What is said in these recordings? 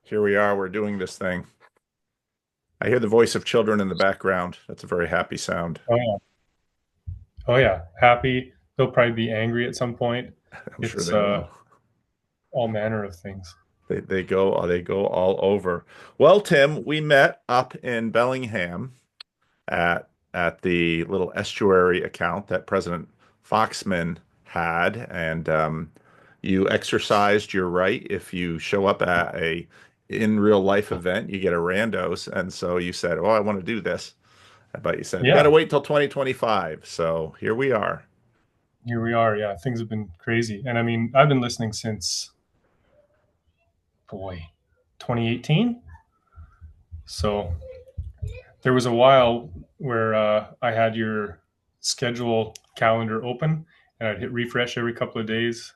Here we are. We're doing this thing. I hear the voice of children in the background. That's a very happy sound. Oh yeah. Oh yeah. Happy. They'll probably be angry at some point. I'm sure It's they will. all manner of things. They go all over. Well, Tim, we met up in Bellingham at the little estuary account that President Foxman had, and you exercised your right. If you show up at a in real life event, you get a Randos, and so you said, "Oh, I want to do this." But you said, got to Yeah. wait till 2025. So here we are. Here we are. Yeah. Things have been crazy. And I mean, I've been listening since boy, 2018. So there was a while where I had your schedule calendar open and I'd hit refresh every couple of days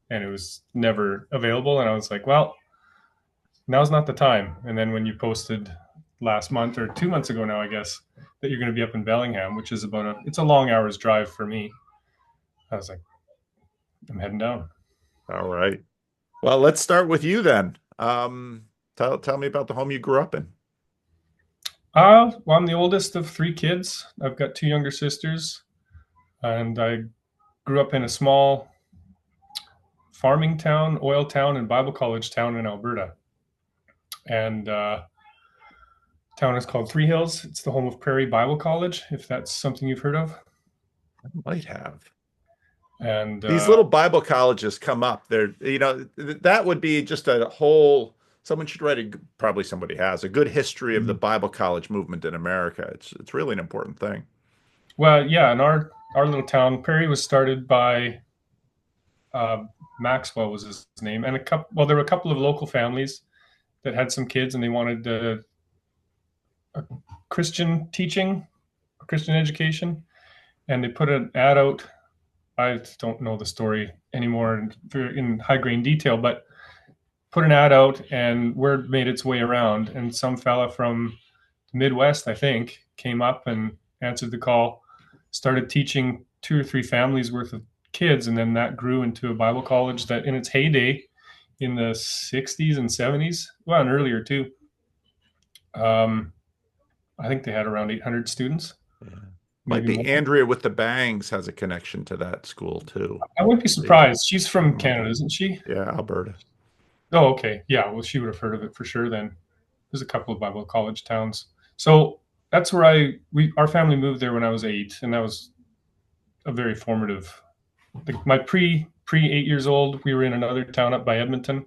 and it was never available. And I was like, well, now's not the time. And then when you posted last month or 2 months ago now, I guess, that you're going to be up in Bellingham, which is it's a long hour's drive for me. I was like, I'm heading down. All right. Well, let's start with you then. Tell me about the home you grew up in. Well, I'm the oldest of three kids. I've got two younger sisters, and I grew up in a small farming town, oil town, and Bible college town in Alberta. And town is called Three Hills. It's the home of Prairie Bible College, if that's something you've heard of. Might have. And These little Bible colleges come up. That would be just a whole, someone should write probably somebody has a good history of the Bible college movement in America. It's really an important thing. well, yeah, in our little town, Prairie was started by uh, Maxwell was his name, and a couple. Well, there were a couple of local families that had some kids, and they wanted a Christian teaching, Christian education, and they put an ad out. I don't know the story anymore in high grain detail, but put an ad out, and word made its way around, and some fella from the Midwest, I think, came up and answered the call, started teaching two or three families worth of kids, and then that grew into a Bible college that, in its heyday, in the '60s and '70s, well, and earlier too, um, I think they had around 800 students, Yeah. Might maybe be more. Andrea with the bangs has a connection to that school too. I wouldn't be See? surprised. She's from Oh, Canada, okay. isn't she? Yeah, Alberta. Oh, okay. Yeah. Well, she would have heard of it for sure then. There's a couple of Bible college towns. So that's where our family moved there when I was 8, and that was a very formative. My pre 8 years old, we were in another town up by Edmonton,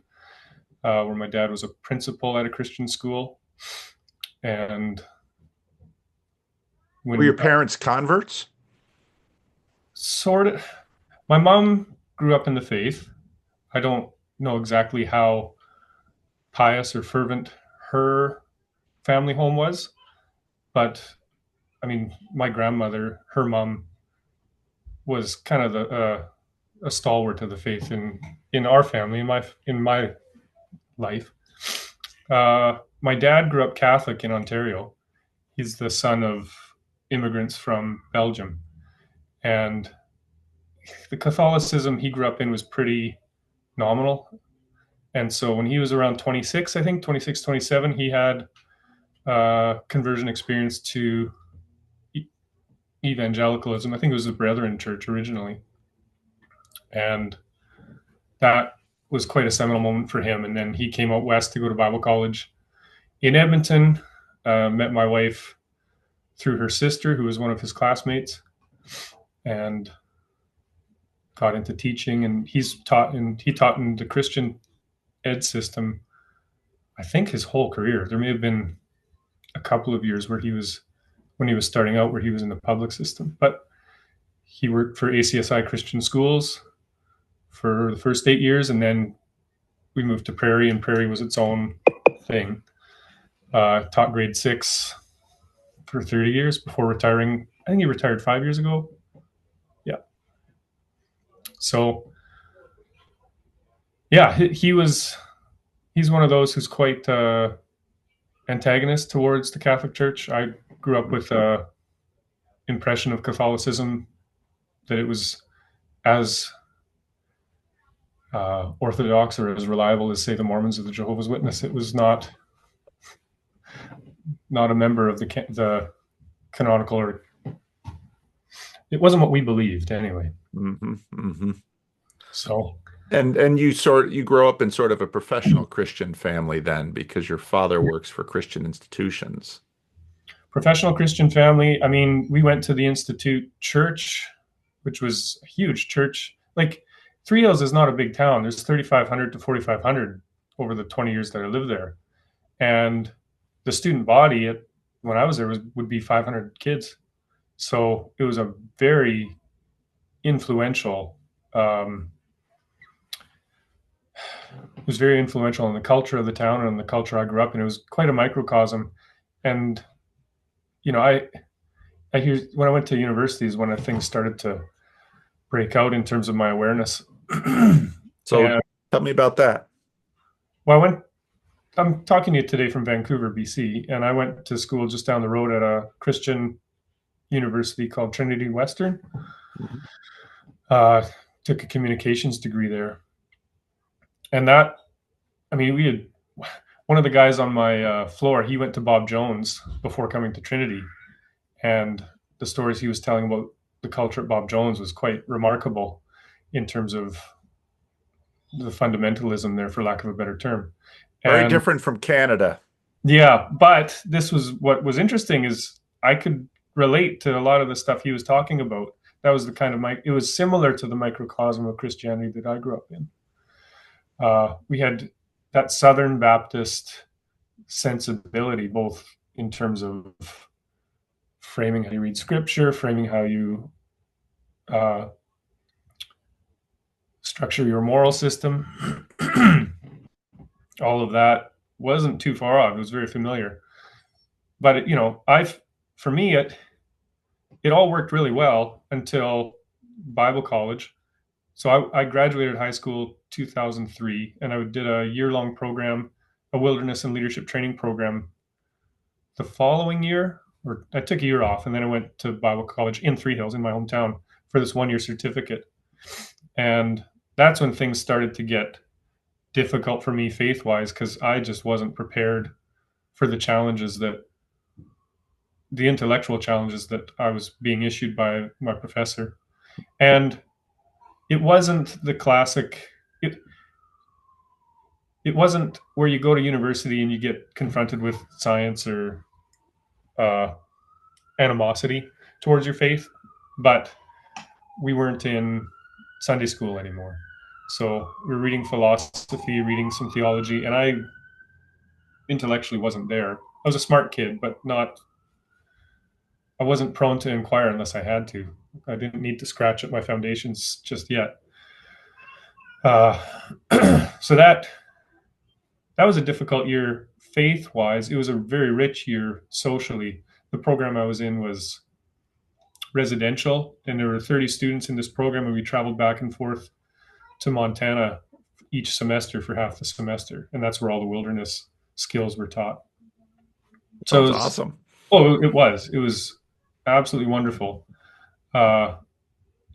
where my dad was a principal at a Christian school, and Were your when parents converts? sort of, my mom grew up in the faith. I don't know exactly how pious or fervent her family home was, but I mean, my grandmother, her mom, was kind of a stalwart of the faith in our family, in my life. My dad grew up Catholic in Ontario. He's the son of immigrants from Belgium, and the Catholicism he grew up in was pretty nominal. And so when he was around 26, I think 26, 27, he had conversion experience to evangelicalism. I think it was the Brethren Church originally, and that was quite a seminal moment for him. And then he came out west to go to Bible college in Edmonton. Met my wife through her sister, who was one of his classmates, and got into teaching. And he taught in the Christian ed system. I think his whole career. There may have been a couple of years where when he was starting out, where he was in the public system, but he worked for ACSI Christian Schools for the first 8 years, and then we moved to Prairie, and Prairie was its own thing. Taught grade 6 for 30 years before retiring. I think he retired 5 years ago. Yeah. So yeah, he's one of those who's quite antagonist towards the Catholic Church. I grew up with a impression of Catholicism that it was as orthodox or as reliable as, say, the Mormons or the Jehovah's Witness. It was not a member of the canonical, or it wasn't what we believed anyway. Hmm. Hmm. So And you grow up in sort of a professional Christian family then because your father works for Christian institutions. professional Christian family. I mean, we went to the Institute Church, which was a huge church. Like Three Hills is not a big town. There's 3,500 to 4,500 over the 20 years that I lived there, and the student body when I was there would be 500 kids. So it was a very influential. Um, it was very influential in the culture of the town and the culture I grew up in. It was quite a microcosm, and you know, I hear when I went to university is when things started to break out in terms of my awareness. So And tell me about that. well, I'm talking to you today from Vancouver, BC, and I went to school just down the road at a Christian university called Trinity Western. Mhm. Uh, Took a communications degree there, and that, I mean, we had one of the guys on my floor. He went to Bob Jones before coming to Trinity, and the stories he was telling about the culture at Bob Jones was quite remarkable in terms of the fundamentalism there, for lack of a better term. Very And different from Canada. yeah, but this was what was interesting is I could relate to a lot of the stuff he was talking about. That was the kind of it was similar to the microcosm of Christianity that I grew up in. We had that Southern Baptist sensibility, both in terms of framing how you read scripture, framing how you uh, structure your moral system. All of that wasn't too far off. It was very familiar. But for me, it all worked really well until Bible college. So I graduated high school 2003, and I did a year-long program, a wilderness and leadership training program. The following year, or I took a year off, and then I went to Bible college in Three Hills in my hometown for this one-year certificate. And that's when things started to get difficult for me faith-wise, because I just wasn't prepared for the intellectual challenges that I was being issued by my professor. And it wasn't the classic, it, it wasn't where you go to university and you get confronted with science or uh, animosity towards your faith, but we weren't in Sunday school anymore. So we were reading philosophy, reading some theology, and I intellectually wasn't there. I was a smart kid, but I wasn't prone to inquire unless I had to. I didn't need to scratch at my foundations just yet. Uh, so that was a difficult year faith wise. It was a very rich year socially. The program I was in was residential, and there were 30 students in this program, and we traveled back and forth to Montana each semester for half the semester, and that's where all the wilderness skills were taught. So Sounds awesome. it was absolutely wonderful. Uh,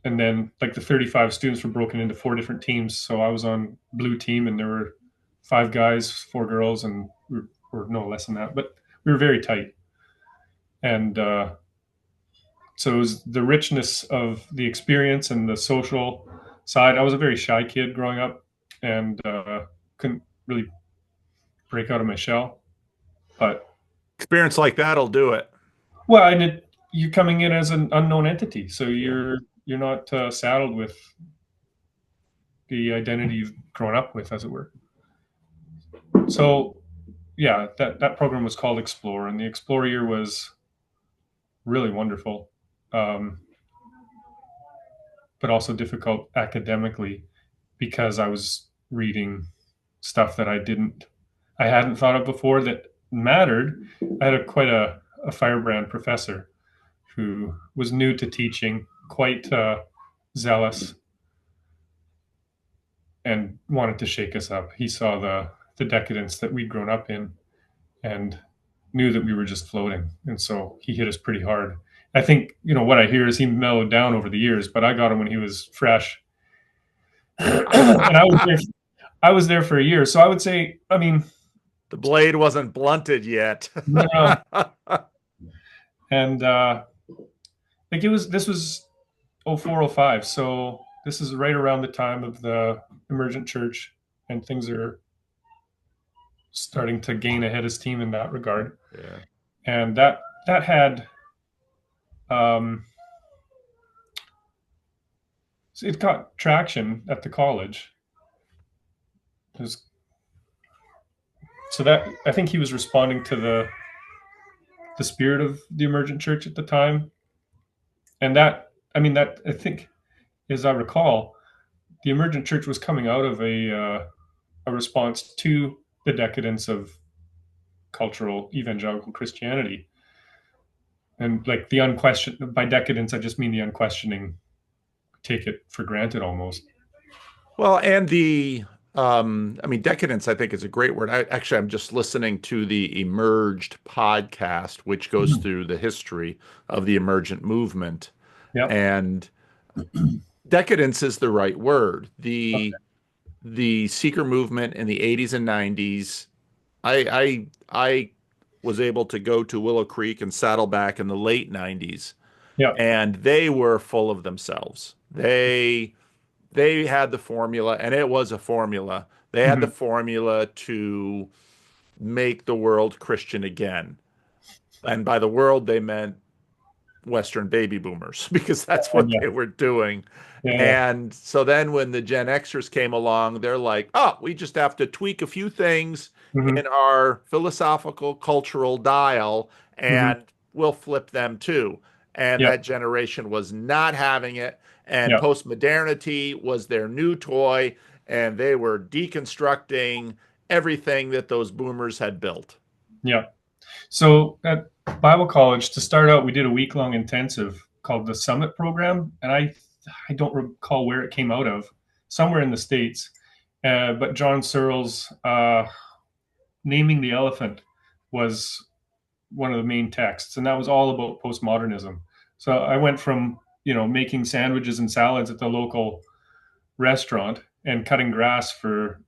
and then like the 35 students were broken into four different teams. So I was on blue team, and there were five guys, four girls, and or no less than that, but we were very tight. And so it was the richness of the experience and the social side. I was a very shy kid growing up, and couldn't really break out of my shell. But Experience like that'll do it. well, you're coming in as an unknown entity, so Yeah. you're not saddled with the identity you've grown up with, as it were. So yeah, that program was called Explore, and the Explore year was really wonderful, um, but also difficult academically because I was reading stuff that I hadn't thought of before that mattered. I had quite a firebrand professor who was new to teaching, quite zealous, and wanted to shake us up. He saw the decadence that we'd grown up in, and knew that we were just floating. And so he hit us pretty hard. I think, what I hear is he mellowed down over the years, but I got him when he was fresh. And I was there for a year. So I would say, I mean, The blade wasn't blunted yet. no. And like this was 0405. So this is right around the time of the emergent church, and things are starting to gain a head of steam in that regard. Yeah. And that had um, it got traction at the college. It was, so that I think he was responding to the spirit of the emergent church at the time, and that I mean that I think, as I recall, the emergent church was coming out of a response to the decadence of cultural evangelical Christianity, and like the unquestioned by decadence, I just mean the unquestioning, take it for granted almost. Well, and I mean, decadence, I think is a great word. I'm just listening to the Emerged podcast, which goes Mhm. through the history of the emergent movement. Yep. And decadence is the right word. Okay. The seeker movement in the 80s and 90s, I was able to go to Willow Creek and Saddleback in the late 90s, Yep. and they were full of themselves. They had the formula, and it was a formula. They had the Hmm. formula to make the world Christian again. And by the world, they meant Western baby boomers because that's what Yeah. they were doing. Yeah. Yeah. And so then when the Gen Xers came along, they're like, oh, we just have to tweak a few things Hmm. in our philosophical cultural dial Hmm. and we'll flip them too. And Yep. that generation was not having it. And Yep. postmodernity was their new toy. And they were deconstructing everything that those boomers had built. Yep. So at Bible college, to start out, we did a week-long intensive called the Summit Program, and I don't recall where it came out of, somewhere in the States. But John Searle's Naming the Elephant was one of the main texts, and that was all about postmodernism. So I went from making sandwiches and salads at the local restaurant and cutting grass for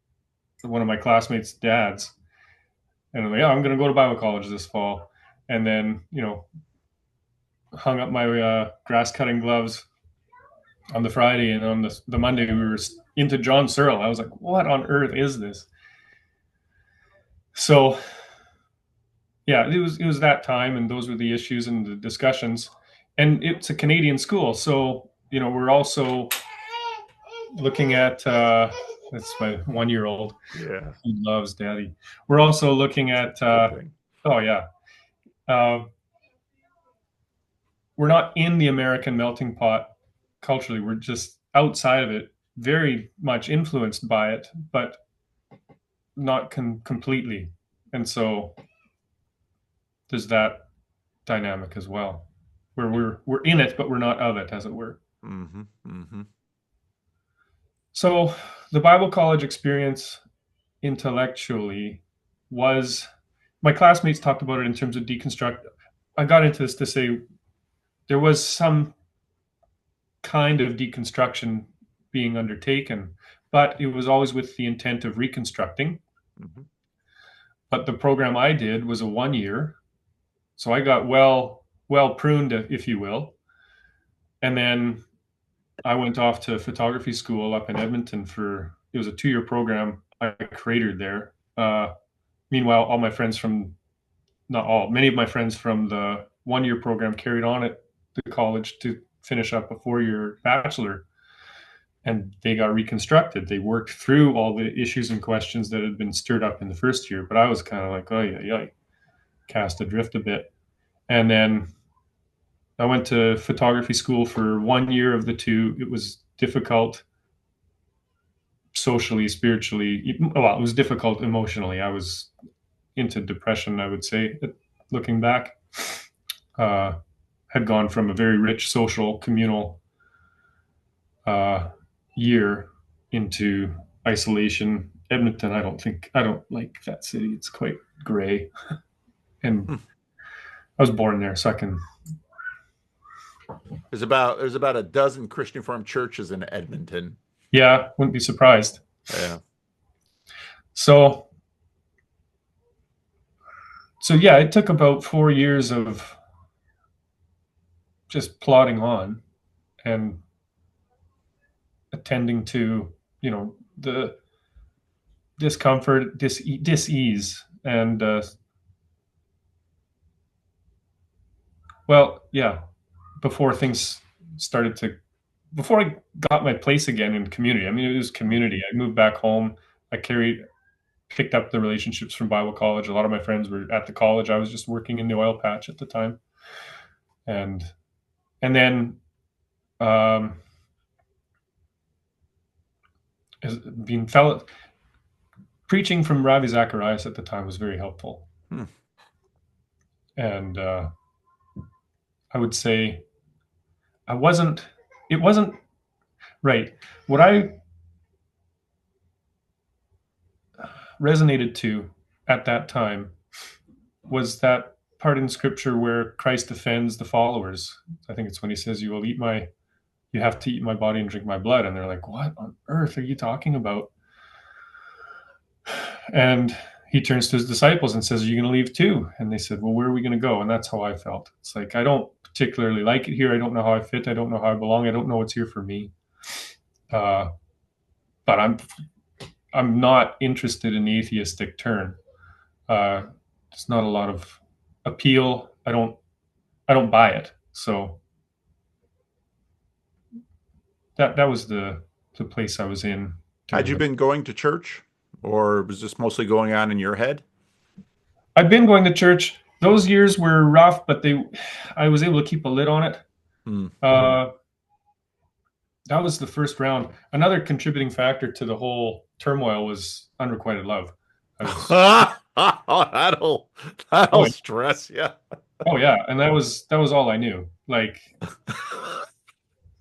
one of my classmates' dads, and I'm like, yeah, I'm going to go to Bible college this fall, and then hung up my grass cutting gloves on the Friday, and on the Monday we were into John Searle. I was like, what on earth is this? So yeah, it was that time, and those were the issues and the discussions, and it's a Canadian school, so we're also looking at that's my 1 year old. Yeah, He loves daddy. We're also looking at good thing. oh yeah, uh, we're not in the American melting pot culturally. We're just outside of it, very much influenced by it, but not completely. And so there's that dynamic as well, where we're in it, but we're not of it, as it were. Mm-hmm. Mm-hmm. So the Bible college experience intellectually was, my classmates talked about it in terms of deconstruct. I got into this to say there was some kind of deconstruction being undertaken, but it was always with the intent of reconstructing. Mm-hmm. But the program I did was a 1 year, so I got well pruned, if you will, and then I went off to photography school up in Edmonton for, it was a 2 year program I created there. Meanwhile, all my friends from, not all, many of my friends from the 1 year program carried on at the college to finish up a 4 year bachelor, and they got reconstructed. They worked through all the issues and questions that had been stirred up in the first year, but I was kind of like, oh yeah, yeah, cast adrift a bit. And then I went to photography school for 1 year of the two. It was difficult socially, spiritually. Well, it was difficult emotionally. I was into depression, I would say, looking back. Uh, had gone from a very rich social communal uh, year into isolation. Edmonton, I don't like that city. It's quite gray, and Hmm. I was born there, so I can. There's about a dozen Christian Reformed churches in Edmonton. Yeah, wouldn't be surprised. Yeah. So, so yeah, it took about 4 years of just plodding on and attending to, the discomfort, dis-ease, and well, yeah, before things started to, before I got my place again in community. I mean, it was community. I moved back home. I picked up the relationships from Bible college. A lot of my friends were at the college. I was just working in the oil patch at the time, and then um, being fellow preaching from Ravi Zacharias at the time was very helpful. Hmm. And I would say I wasn't. It wasn't right. What I resonated to at that time was that part in Scripture where Christ defends the followers. I think it's when he says, you have to eat my body and drink my blood," and they're like, "What on earth are you talking about?" And he turns to his disciples and says, "Are you going to leave too?" And they said, "Well, where are we going to go?" And that's how I felt. It's like, I don't particularly like it here. I don't know how I fit. I don't know how I belong. I don't know what's here for me. Uh, but I'm not interested in the atheistic turn. Uh, there's not a lot of appeal. I don't buy it. So that was the place I was in Had during you the. been going to church, or was this mostly going on in your head? I've been going to church. Those years were rough, but I was able to keep a lid on it. Hmm. Uh, that was the first round. Another contributing factor to the whole turmoil was unrequited love. I was, That'll oh, stress you. oh yeah, and that was all I knew. Like,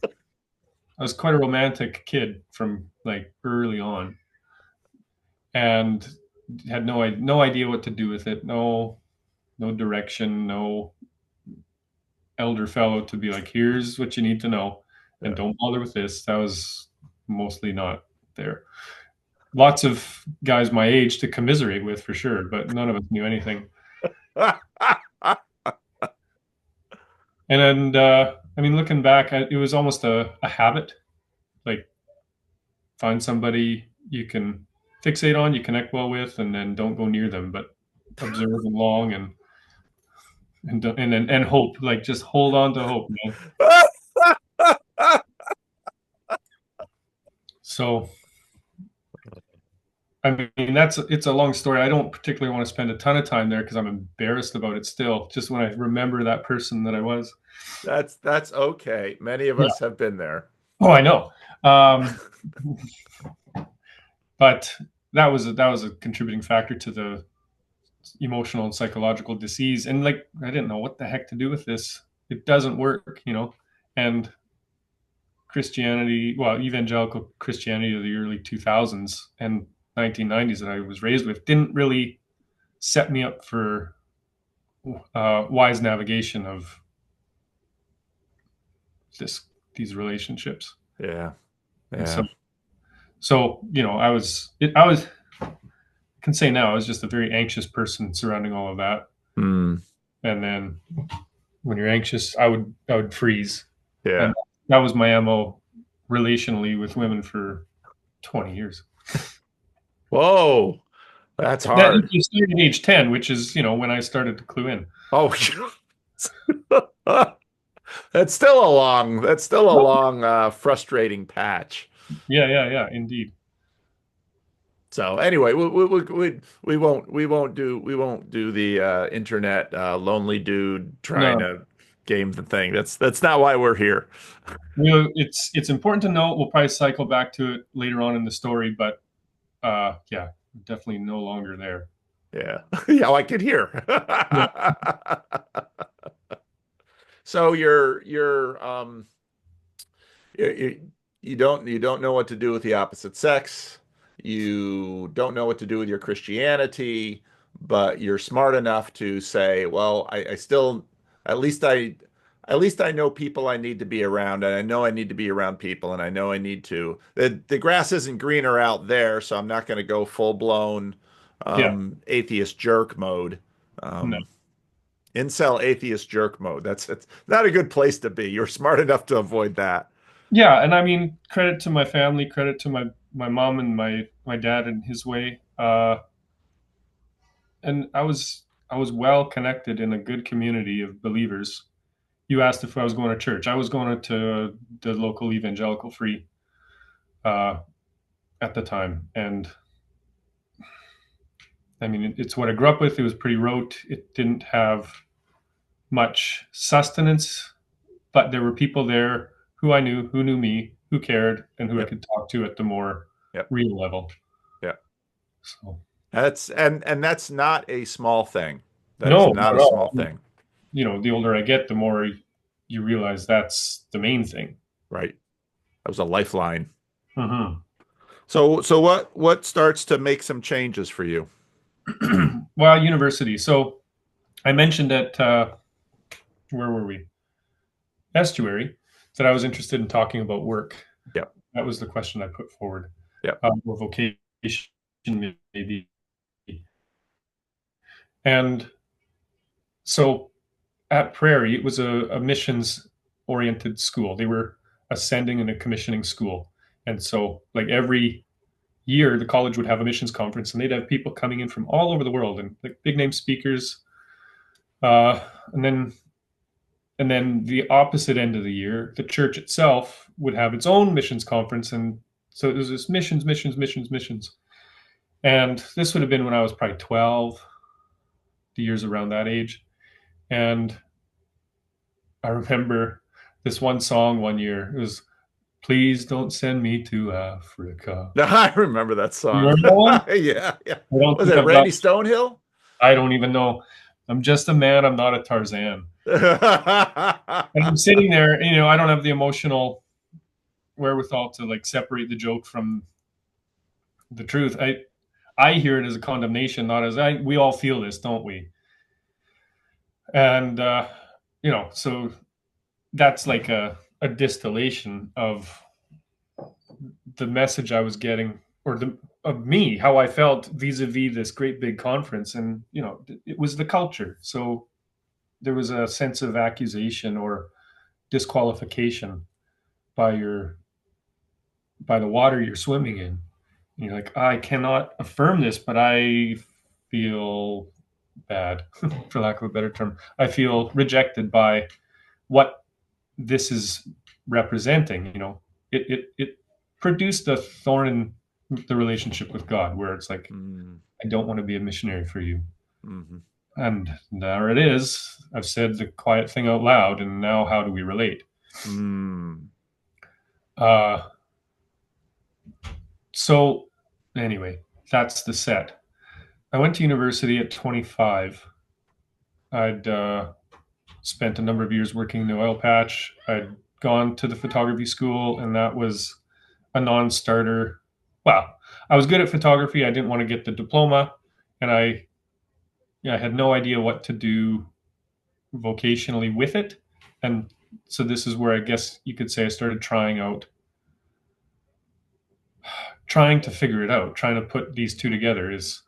I was quite a romantic kid from like early on, and had no idea what to do with it. No direction. No elder fellow to be like, "Here's what you need to know, and Yeah. don't bother with this." That was mostly not there. Lots of guys my age to commiserate with for sure, but none of us knew anything. And I mean, looking back, it was almost a habit. Like, find somebody you can fixate on, you connect well with, and then don't go near them, but observe and long and hope. Like, just hold on to hope, man. So I mean, it's a long story. I don't particularly want to spend a ton of time there because I'm embarrassed about it still. Just when I remember that person that I was. That's okay. Many of Yeah. us have been there. Oh, I know. Um, but that was a contributing factor to the emotional and psychological disease. And like, I didn't know what the heck to do with this. It doesn't work. And Christianity, well, evangelical Christianity of the early 2000s and 1990s that I was raised with didn't really set me up for wise navigation of this these relationships. Yeah. And so Yeah. I can say now I was just a very anxious person surrounding all of that. Hmm. And then when you're anxious, I would freeze. Yeah. And that was my MO relationally with women for 20 years. Whoa. That's That hard. you started at age 10, which is, when I started to clue in. Oh, that's still a long, frustrating patch. Yeah, yeah, yeah, indeed. So anyway, we won't do the internet lonely dude trying No, to game the thing. That's not why we're here. it's important to note. We'll probably cycle back to it later on in the story, but yeah, definitely no longer there. Yeah, yeah, I could hear. Yeah. So you don't know what to do with the opposite sex. You don't know what to do with your Christianity, but you're smart enough to say, well, I still at least at least I know people I need to be around, and I know I need to be around people, and I know I need to. The grass isn't greener out there, so I'm not going to go full blown Yeah. atheist jerk mode. No. Um, Incel atheist jerk mode. It's not a good place to be. You're smart enough to avoid that. Yeah, and I mean, credit to my family, credit to my mom and my dad in his way. And I was well connected in a good community of believers. You asked if I was going to church. I was going to the local evangelical free uh, at the time, and I mean, it's what I grew up with. It was pretty rote. It didn't have much sustenance, but there were people there who I knew, who knew me, who cared, and who I Yep, could talk to at the more yep, real level. yep. So And that's not a small thing. That is no, not not at a small all. thing, The older I get, the more you realize that's the main thing. right? That was a lifeline. Hmm. So what starts to make some changes for you? Well, university. So I mentioned at where were we? Estuary, that I was interested in talking about work. Yep, That was the question I put forward. yep, Or vocation, maybe. And so at Prairie, it was a missions oriented school. They were ascending and a commissioning school. And so, like every year, the college would have a missions conference, and they'd have people coming in from all over the world and like big name speakers. Uh, and then the opposite end of the year, the church itself would have its own missions conference, and so it was this missions, missions, missions, missions. And this would have been when I was probably 12, the years around that age. And I remember this one song one year. It was "Please Don't Send Me to Africa." I remember that You song. remember that one? Yeah, yeah. I don't Was think it I've got. Randy Stonehill? I don't even know. I'm just a man. I'm not a Tarzan. And I'm sitting there. I don't have the emotional wherewithal to like separate the joke from the truth. I hear it as a condemnation, not as I. We all feel this, don't we? And so that's like a distillation of the message I was getting, or of me, how I felt vis-a-vis this great big conference. And it was the culture. So there was a sense of accusation or disqualification by your by the water you're swimming in. And you're like, I cannot affirm this, but I feel bad, for lack of a better term. I feel rejected by what this is representing. It produced a thorn in the relationship with God, where it's like, Mm, I don't want to be a missionary for you. mhm. And there it is. I've said the quiet thing out loud, and now how do we relate? Mm. Uh, so, anyway, that's the set. I went to university at 25. I'd spent a number of years working in the oil patch. I'd gone to the photography school, and that was a non-starter. Well, I was good at photography. I didn't want to get the diploma, and I had no idea what to do vocationally with it. And so this is where I guess you could say I started trying to figure it out, trying to put these two together. Is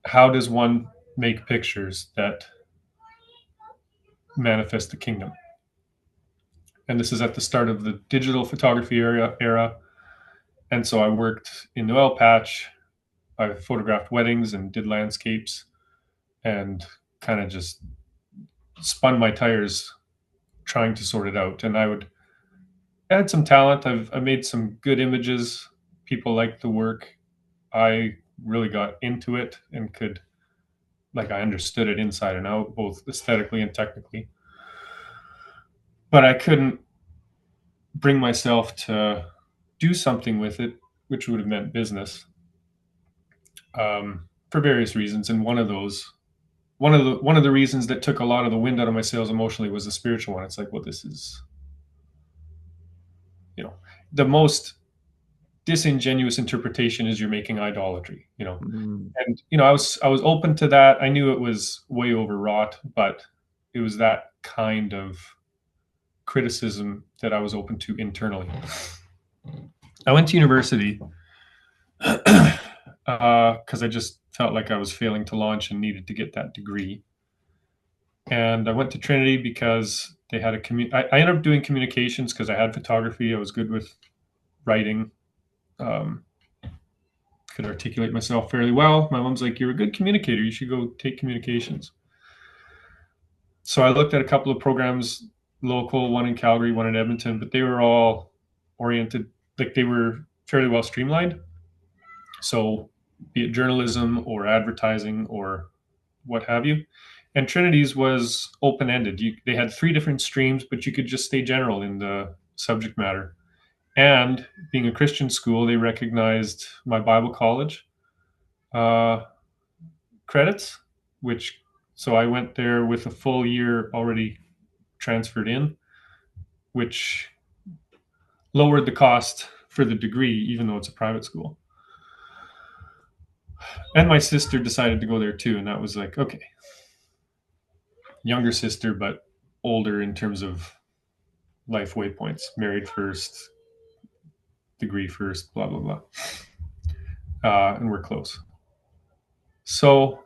how does one make pictures that manifest the kingdom? And this is at the start of the digital photography era. And so I worked in the oil patch. I photographed weddings and did landscapes, and kind of just spun my tires trying to sort it out. And I had some talent. I made some good images. People liked the work. I really got into it and I understood it inside and out, both aesthetically and technically. But I couldn't bring myself to do something with it, which would have meant business, for various reasons. And one of the reasons that took a lot of the wind out of my sails emotionally was the spiritual one. It's like, well, this is, you know, the most disingenuous interpretation is you're making idolatry. Mm. And I was open to that. I knew it was way overwrought, but it was that kind of criticism that I was open to internally. I went to university because I just felt like I was failing to launch and needed to get that degree. And I went to Trinity because they had I ended up doing communications because I had photography. I was good with writing, um, could articulate myself fairly well. My mom's like, "You're a good communicator. You should go take communications." So I looked at a couple of programs, local, one in Calgary, one in Edmonton, but they were all oriented, like they were fairly well streamlined. So be it journalism or advertising or what have you. And Trinity's was open ended. They had three different streams, but you could just stay general in the subject matter. And being a Christian school, they recognized my Bible college uh, credits, which so I went there with a full year already transferred in, which lowered the cost for the degree, even though it's a private school. And my sister decided to go there too, and that was like, okay, younger sister, but older in terms of life waypoints. Married first, degree first, blah blah blah, and we're close. So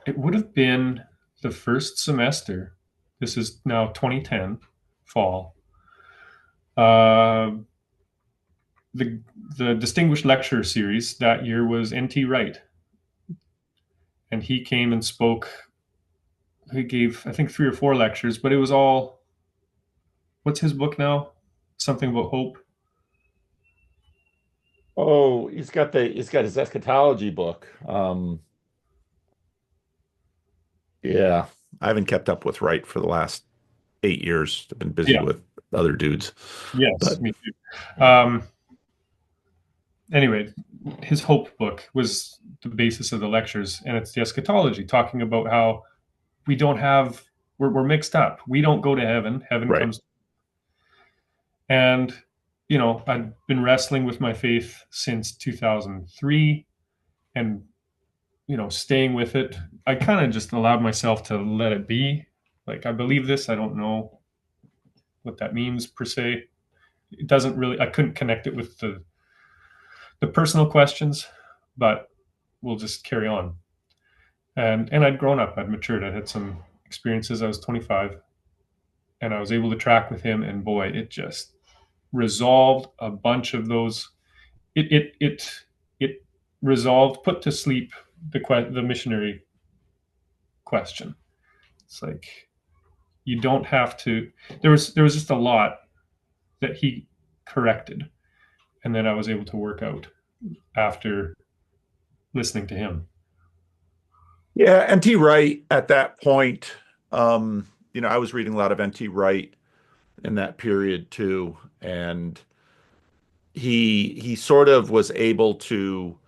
it would have been the first semester. This is now 2010 fall. Uh, the the distinguished lecture series that year was N.T. Wright, and he came and spoke. He gave I think 3 or 4 lectures, but it was all. What's his book now? Something about hope. Oh, he's got his eschatology book. Yeah, I haven't kept up with Wright for the last 8 years. I've been busy Yeah. with other dudes. Yes. But Me too. Anyway, his hope book was the basis of the lectures, and it's the eschatology, talking about how we don't have we're mixed up. We don't go to heaven. Heaven right. comes, and I've been wrestling with my faith since 2003, and staying with it. I kind of just allowed myself to let it be. Like, I believe this. I don't know what that means per se. It doesn't really. I couldn't connect it with the personal questions, but we'll just carry on. And I'd grown up. I'd matured. I had some experiences. I was 25, and I was able to track with him. And boy, it just resolved a bunch of those. It resolved, put to sleep the missionary question. It's like, you don't have to. There was just a lot that he corrected, and then I was able to work out after listening to him. Yeah, N.T. Wright at that point, I was reading a lot of N.T. Wright in that period too, and he sort of was able to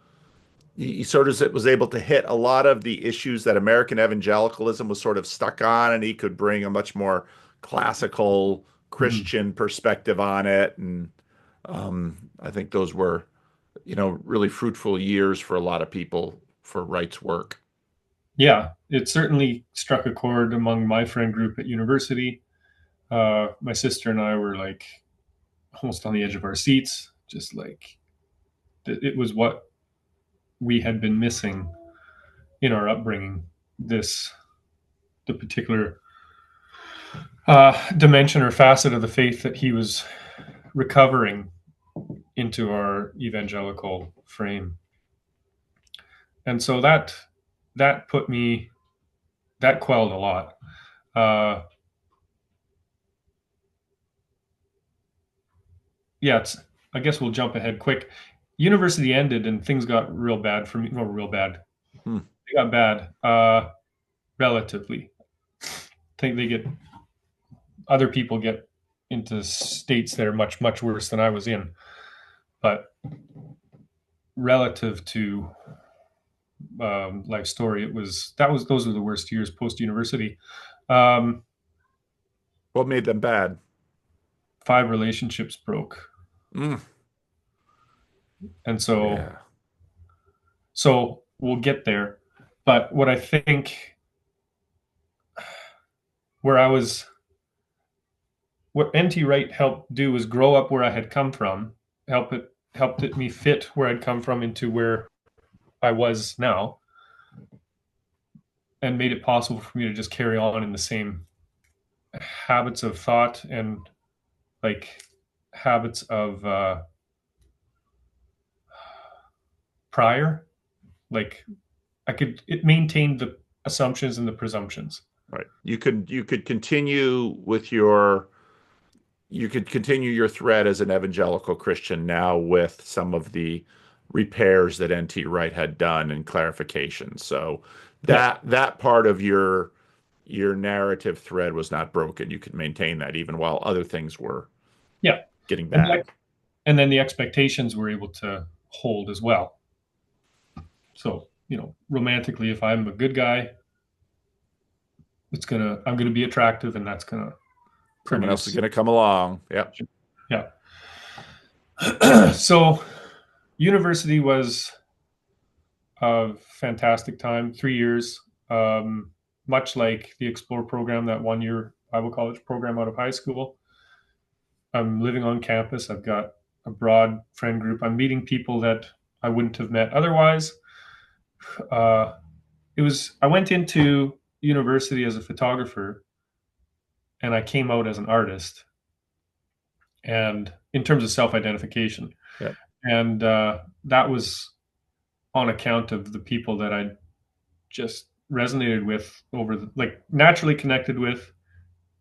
he sort of was able to hit a lot of the issues that American evangelicalism was sort of stuck on, and he could bring a much more classical Mhm. Christian perspective on it. And I think those were, really fruitful years for a lot of people for Wright's work. Yeah, it certainly struck a chord among my friend group at university. My sister and I were like almost on the edge of our seats, just like it was what we had been missing in our upbringing. The particular dimension or facet of the faith that he was recovering into our evangelical frame. And so that put me that quelled a lot. Uh, yeah, I guess we'll jump ahead quick. University ended and things got real bad for me. Well, real bad. Hmm. They got bad, relatively. I think other people get into states that are much, much worse than I was in. But relative to life story, those were the worst years post university. Um, What made them bad? 5 relationships broke, Mm, and so yeah. so we'll get there. But what I think where I was, what NT Wright helped do was grow up where I had come from, helped it me fit where I'd come from into where I was now, and made it possible for me to just carry on in the same habits of thought and like habits of prior. Like it maintained the assumptions and the presumptions. Right. You could continue with your you could continue your thread as an evangelical Christian now with some of the repairs that N.T. Wright had done and clarifications. So Yeah, that part of your narrative thread was not broken. You could maintain that even while other things were yeah, getting and bad. and then the expectations were able to hold as well. So romantically, if I'm a good guy, I'm gonna be attractive, and that's gonna Someone else is produce. going to come along. Yep. Yeah. So university was a fantastic time. 3 years, um, much like the Explore program, that 1 year Bible college program out of high school. I'm living on campus. I've got a broad friend group. I'm meeting people that I wouldn't have met otherwise. Uh, I went into university as a photographer, and I came out as an artist, and in terms of self-identification, Yep. and that was on account of the people that I just resonated with like naturally connected with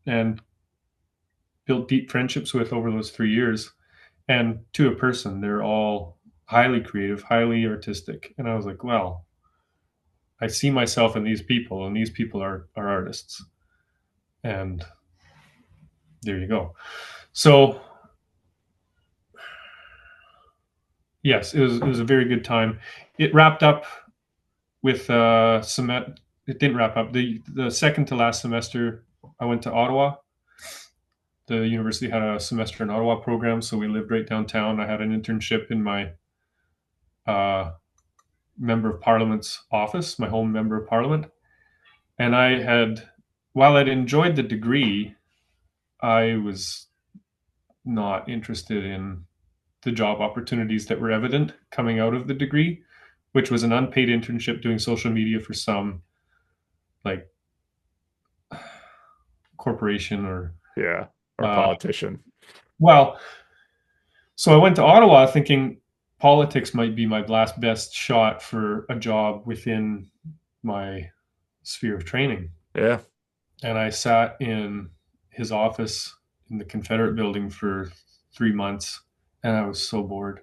and built deep friendships with over those 3 years. And to a person, they're all highly creative, highly artistic. And I was like, well, I see myself in these people, and these people are artists. And there you go. So yes, it was a very good time. It wrapped up with it didn't wrap up. The second to last semester I went to Ottawa. The university had a semester in Ottawa program, so we lived right downtown. I had an internship in my uh, member of parliament's office, my home member of parliament. And while I'd enjoyed the degree, I was not interested in the job opportunities that were evident coming out of the degree, which was an unpaid internship doing social media for some like corporation or Yeah. Or uh, politician. well, so I went to Ottawa thinking politics might be my last best shot for a job within my sphere of training. Yeah. And I sat in his office in the Confederate building for 3 months, and I was so bored.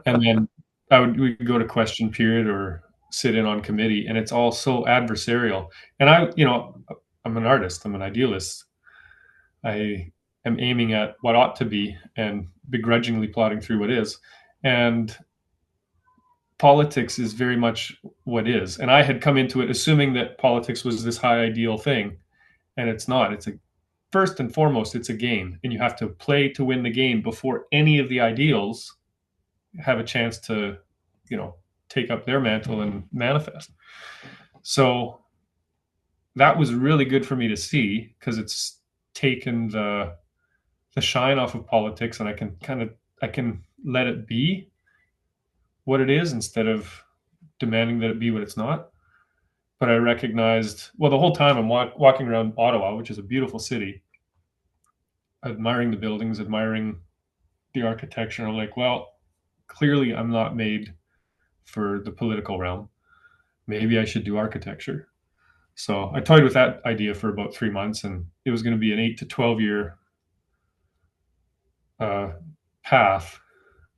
And then we'd go to question period or sit in on committee, and it's all so adversarial. And I'm an artist, I'm an idealist. I am aiming at what ought to be and begrudgingly plodding through what is. And politics is very much what is. And I had come into it assuming that politics was this high ideal thing, and it's not. First and foremost, it's a game, and you have to play to win the game before any of the ideals have a chance to, you know, take up their mantle and manifest. So that was really good for me to see because it's taken the shine off of politics, and I can let it be what it is instead of demanding that it be what it's not. But I recognized, well, the whole time I'm walking around Ottawa, which is a beautiful city, admiring the buildings, admiring the architecture. I'm like, well, clearly I'm not made for the political realm. Maybe I should do architecture. So I toyed with that idea for about 3 months, and it was going to be an 8 to 12 year uh, path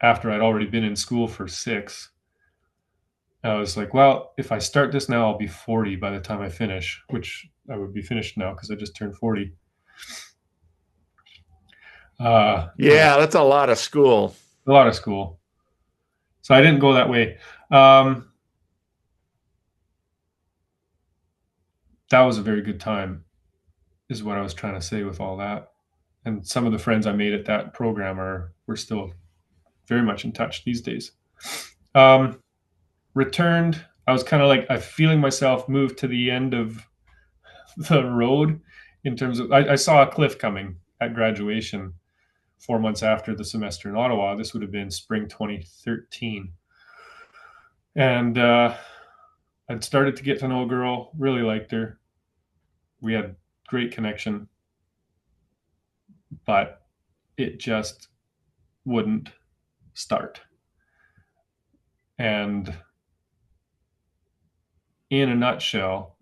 after I'd already been in school for 6. I was like, well, if I start this now, I'll be 40 by the time I finish, which I would be finished now because I just turned 40. And Yeah, that's a lot of school. a lot of school. So I didn't go that way. Um, that was a very good time, is what I was trying to say with all that. And some of the friends I made at that program we're still very much in touch these days. Um, Returned. I was kind of like I feeling myself move to the end of the road in terms of I saw a cliff coming at graduation 4 months after the semester in Ottawa. This would have been spring 2013. And I'd started to get to know a girl, really liked her. We had great connection, but it just wouldn't start. And in a nutshell,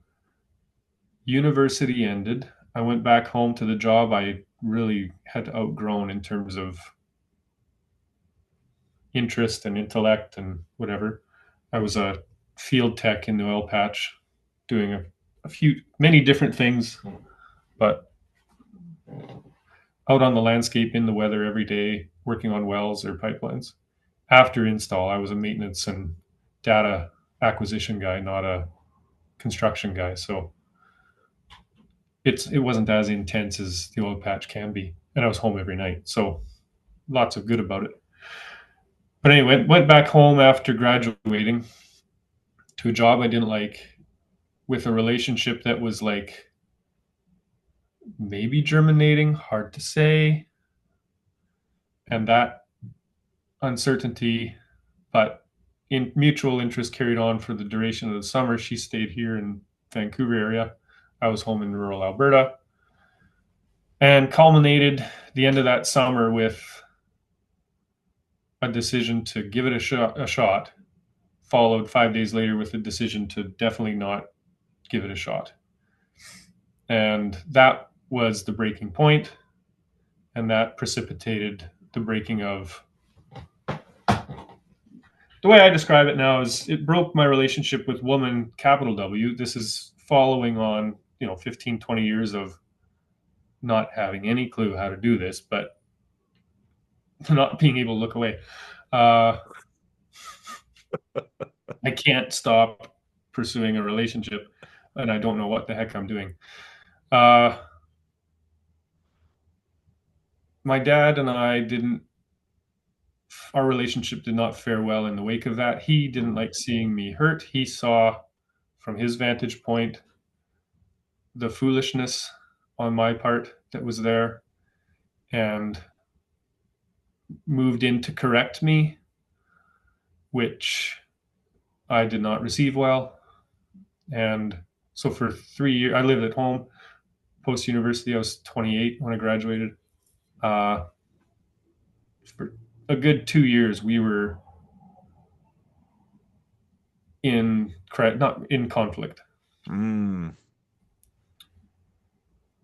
university ended. I went back home to the job I really had outgrown in terms of interest and intellect and whatever. I was a field tech in the oil patch doing many different things, but out on the landscape in the weather every day, working on wells or pipelines. After install, I was a maintenance and data acquisition guy, not a construction guy. So it wasn't as intense as the oil patch can be, and I was home every night. So lots of good about it. But anyway, went back home after graduating to a job I didn't like, with a relationship that was like maybe germinating, hard to say. And that uncertainty, but in mutual interest, carried on for the duration of the summer. She stayed here in Vancouver area. I was home in rural Alberta, and culminated the end of that summer with a decision to give it a shot, followed 5 days later with a decision to definitely not give it a shot. And that was the breaking point, and that precipitated the breaking of, the way I describe it now is, it broke my relationship with woman, capital W. This is following on, 15, 20 years of not having any clue how to do this, but not being able to look away. Uh, I can't stop pursuing a relationship, and I don't know what the heck I'm doing. Uh, my dad and I didn't, our relationship did not fare well in the wake of that. He didn't like seeing me hurt. He saw, from his vantage point, the foolishness on my part that was there, and moved in to correct me, which I did not receive well. And so for 3 years, I lived at home post university. I was 28 when I graduated. For a good 2 years, we were not in conflict. Mm.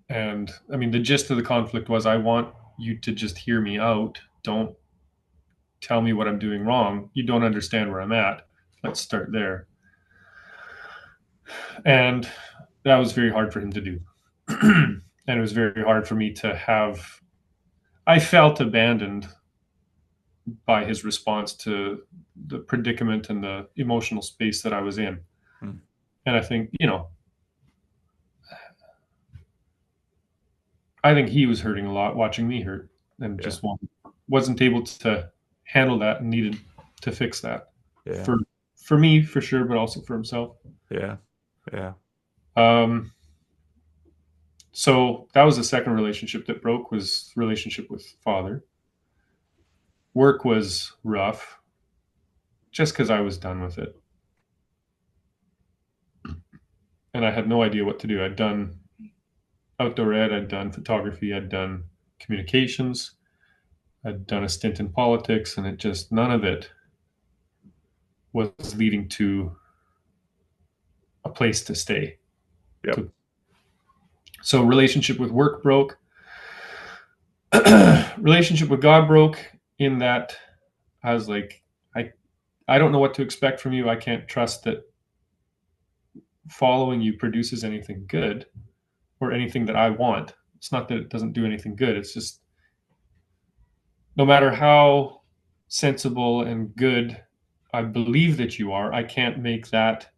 And I mean, the gist of the conflict was, I want you to just hear me out. Don't tell me what I'm doing wrong. You don't understand where I'm at. Let's start there. And that was very hard for him to do. And it was very hard for me to have. I felt abandoned by his response to the predicament and the emotional space that I was in. Mm. And I think, I think he was hurting a lot watching me hurt, and Yeah. just wasn't able to handle that, and needed to fix that, Yeah. for me for sure, but also for himself. Yeah. Yeah. Um, so that was the second relationship that broke, was relationship with father. Work was rough, just because I was done with it, and I had no idea what to do. I'd done outdoor ed, I'd done photography, I'd done communications, I'd done a stint in politics, and it just, none of it was leading to a place to stay. Yep. So relationship with work broke. Relationship with God broke, in that I was like, I don't know what to expect from you. I can't trust that following you produces anything good, or anything that I want. It's not that it doesn't do anything good. It's just, no matter how sensible and good I believe that you are, I can't make that,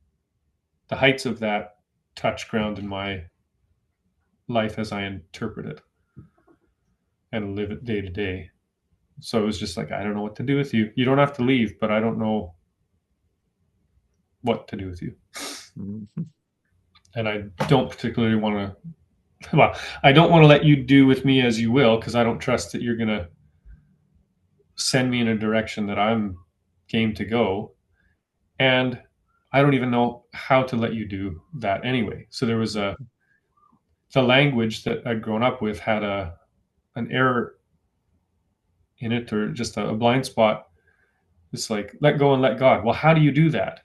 the heights of that, touch ground in my life as I interpret it and live it day to day. So it was just like, I don't know what to do with you. You don't have to leave, but I don't know what to do with you. Mhm. and I don't particularly want to. Well, I don't want to let you do with me as you will because I don't trust that you're going to send me in a direction that I'm game to go, and I don't even know how to let you do that anyway. So there was a the language that I'd grown up with had a an error in it, or just a blind spot. It's like let go and let God. Well, how do you do that?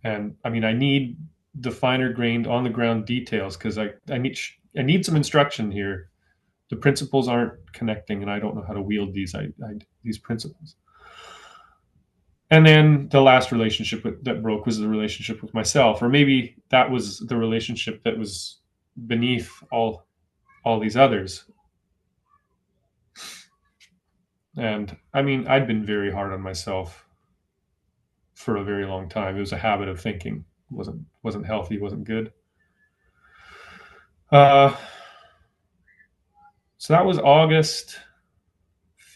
And I mean, I need the finer grained on the ground details because I need some instruction here. The principles aren't connecting, and I don't know how to wield these principles. And then the last relationship that broke was the relationship with myself, or maybe that was the relationship that was beneath all these others. And I mean, I'd been very hard on myself for a very long time. It was a habit of thinking. Wasn't healthy, wasn't good. Uh, so that was August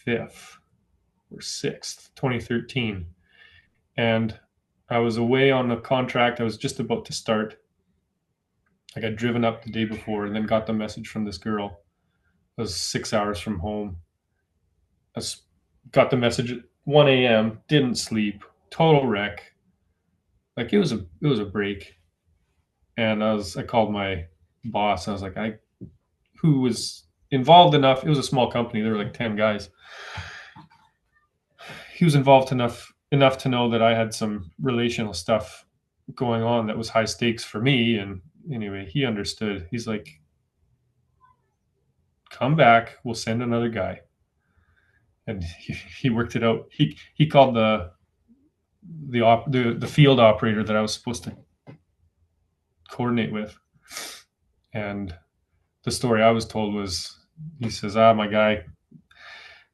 5th or 6th, 2013. And I was away on a contract I was just about to start. I got driven up the day before and then got the message from this girl. I was 6 hours from home. I got the message at 1 a.m., didn't sleep, total wreck. Like it was a break. And I called my boss. I was like, who was involved enough. It was a small company. There were like 10 guys. He was involved enough to know that I had some relational stuff going on that was high stakes for me. And anyway, he understood. He's like, come back. We'll send another guy. And he worked it out. He called the field operator that I was supposed to coordinate with. And the story I was told was, he says, my guy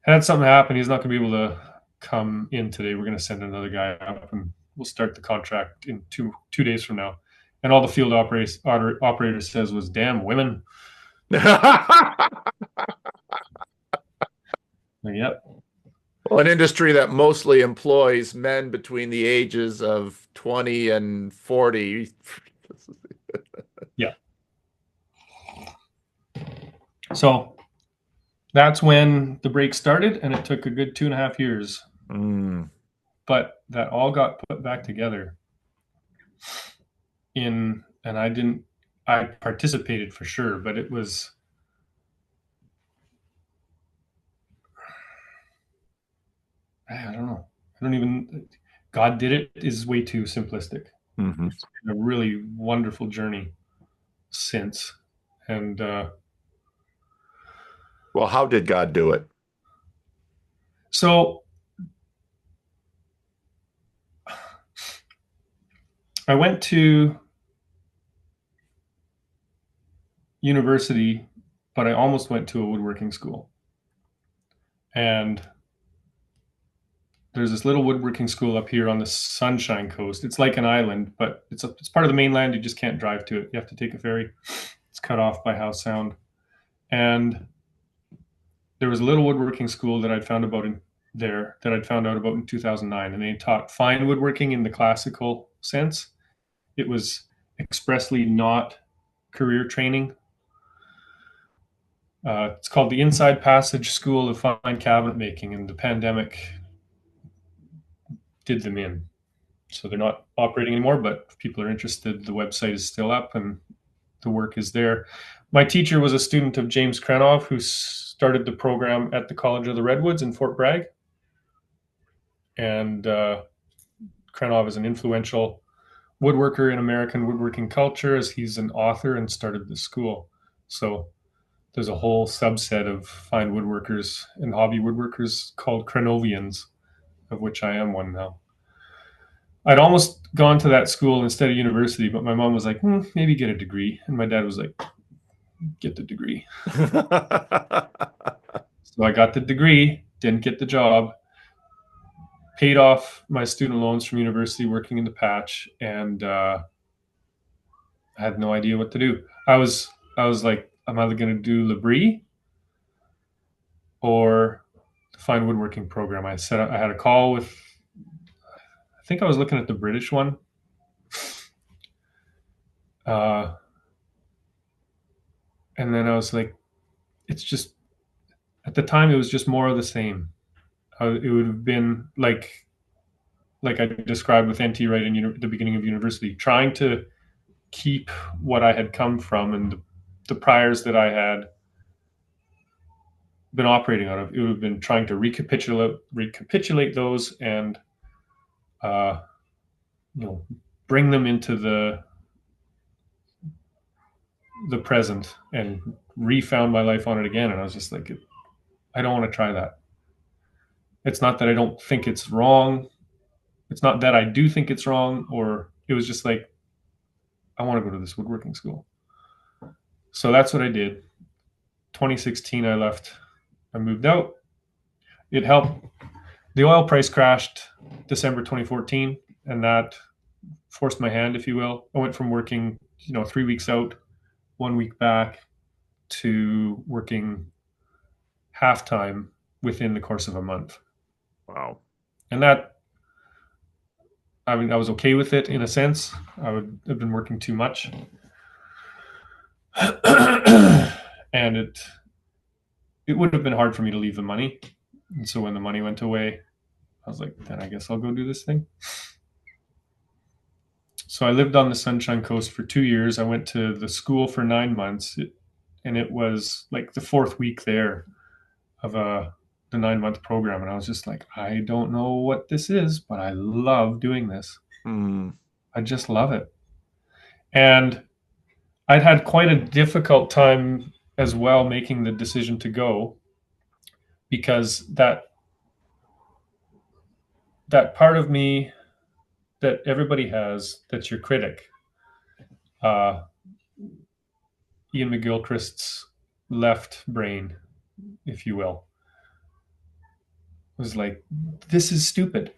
had something happen. He's not going to be able to come in today. We're going to send another guy up, and we'll start the contract in two days from now. And all the field operator says was, "Damn women." Like, yep. Well, an industry that mostly employs men between the ages of 20 and 40. Yeah. So that's when the break started, and it took a good 2.5 years. Mm. But that all got put back together and I participated for sure, but it was, I don't know. I don't even, God did it is way too simplistic. Hmm. It's been a really wonderful journey since. And Well, how did God do it? so I went to university, but I almost went to a woodworking school. And there's this little woodworking school up here on the Sunshine Coast. It's like an island, but it's part of the mainland. You just can't drive to it. You have to take a ferry. It's cut off by Howe Sound. And there was a little woodworking school that I'd found about in there that I'd found out about in 2009, and they taught fine woodworking in the classical sense. It was expressly not career training. It's called the Inside Passage School of Fine Cabinet Making, and the pandemic did them in. So they're not operating anymore, but if people are interested, the website is still up and the work is there. My teacher was a student of James Krenov, who started the program at the College of the Redwoods in Fort Bragg. And Krenov is an influential woodworker in American woodworking culture, as he's an author and started the school. So there's a whole subset of fine woodworkers and hobby woodworkers called Krenovians, of which I am one now. I'd almost gone to that school instead of university, but my mom was like, maybe get a degree. And my dad was like, get the degree. So I got the degree, didn't get the job, paid off my student loans from university working in the patch, and I had no idea what to do. I was like, I'm either going to do Labrie or the fine woodworking program. I had a call with, I think I was looking at the British one. Uh, and then I was like, it's just at the time it was just more of the same. It would have been like I described with NT right in the beginning of university, trying to keep what I had come from and the priors that I had been operating out of. It would have been trying to recapitulate those and uh, bring them into the present and refound my life on it again. And I was just like, I don't want to try that. It's not that I don't think it's wrong. It's not that I do think it's wrong, or it was just like, I want to go to this woodworking school. So that's what I did. 2016, I left. I moved out. It helped. The oil price crashed December 2014, and that forced my hand, if you will. I went from working, 3 weeks out, 1 week back, to working half time within the course of a month. Wow. And that, I mean, I was okay with it in a sense. I would have been working too much. And it would have been hard for me to leave the money. And so when the money went away, I was like, then I guess I'll go do this thing. So I lived on the Sunshine Coast for 2 years. I went to the school for 9 months, and it was like the fourth week there of the 9 month program, and I was just like, I don't know what this is, but I love doing this. Mm, I just love it. And I'd had quite a difficult time as well making the decision to go because that part of me that everybody has that's your critic, uh, Ian McGilchrist's left brain, if you will, was like, this is stupid.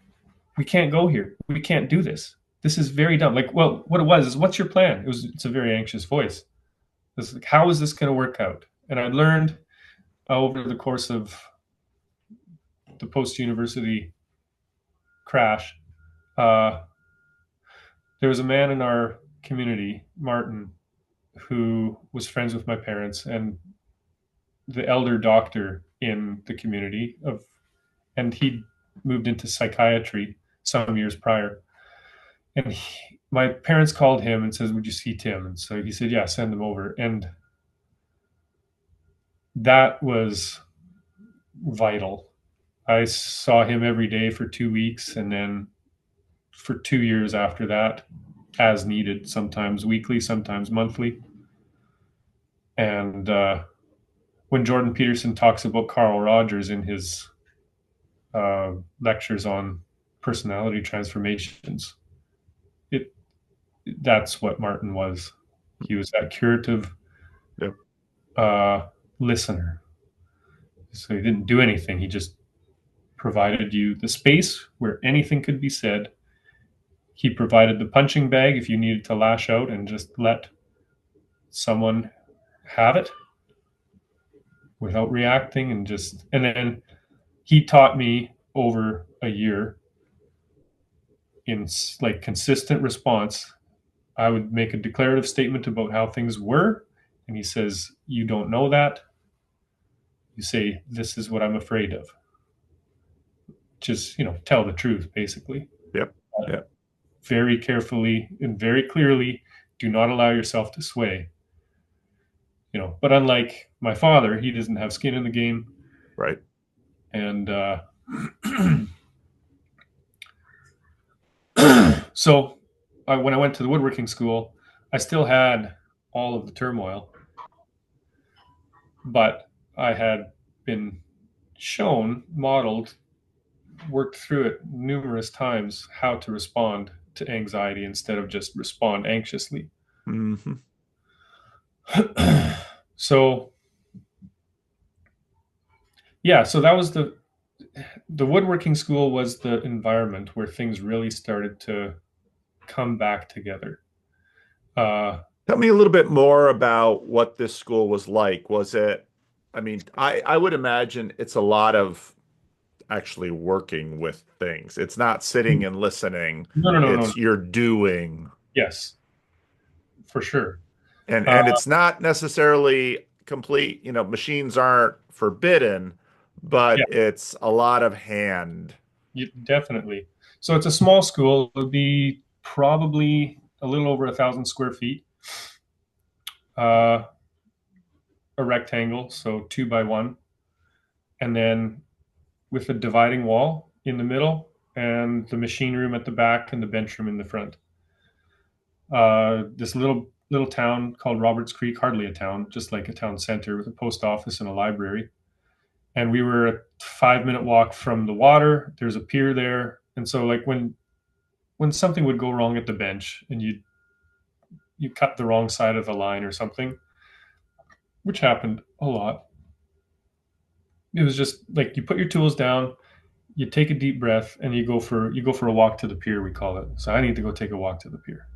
We can't go here. We can't do this. This is very dumb. Like, well, what it was is, what's your plan? It's a very anxious voice. It's like, how is this going to work out? And I learned over the course of the post university crash, uh, there was a man in our community, Martin, who was friends with my parents and the elder doctor in the community and he moved into psychiatry some years prior. And my parents called him and says, "Would you see Tim?" And so he said, "Yeah, send him over." And that was vital. I saw him every day for 2 weeks, and then for 2 years after that, as needed, sometimes weekly, sometimes monthly. And when Jordan Peterson talks about Carl Rogers in his lectures on personality transformations, it that's what Martin was. He was that curative yep. uh, listener. So he didn't do anything. He just provided you the space where anything could be said. He provided the punching bag if you needed to lash out and just let someone have it without reacting and then he taught me over a year in like consistent response. I would make a declarative statement about how things were, and he says, "You don't know that." You say, "This is what I'm afraid of." Just, tell the truth, basically. Yep. Uh, Yep. very carefully and very clearly, do not allow yourself to sway. But unlike my father, he doesn't have skin in the game. Right. And so when I went to the woodworking school, I still had all of the turmoil, but I had been shown, modeled, worked through it numerous times how to respond to anxiety instead of just respond anxiously. Hmm. So yeah, so that was the woodworking school was the environment where things really started to come back together. Uh, Tell me a little bit more about what this school was like. Was it, I mean, I would imagine it's a lot of actually working with things. It's not sitting and listening. no, no, no, no, no. It's you're doing. Yes, for sure. Uh, And it's not necessarily complete, machines aren't forbidden, but yeah, it's a lot of hand. definitely. So it's a small school. It would be probably a little over 1,000 square feet, uh, a rectangle, so 2 by 1, and then with a dividing wall in the middle and the machine room at the back and the bench room in the front. This little town called Roberts Creek, hardly a town, just like a town center with a post office and a library. And we were a 5 minute walk from the water. There's a pier there, and so like when something would go wrong at the bench and you cut the wrong side of the line or something, which happened a lot. It was just like you put your tools down, you take a deep breath, and you go for a walk to the pier. We call it. So I need to go take a walk to the pier.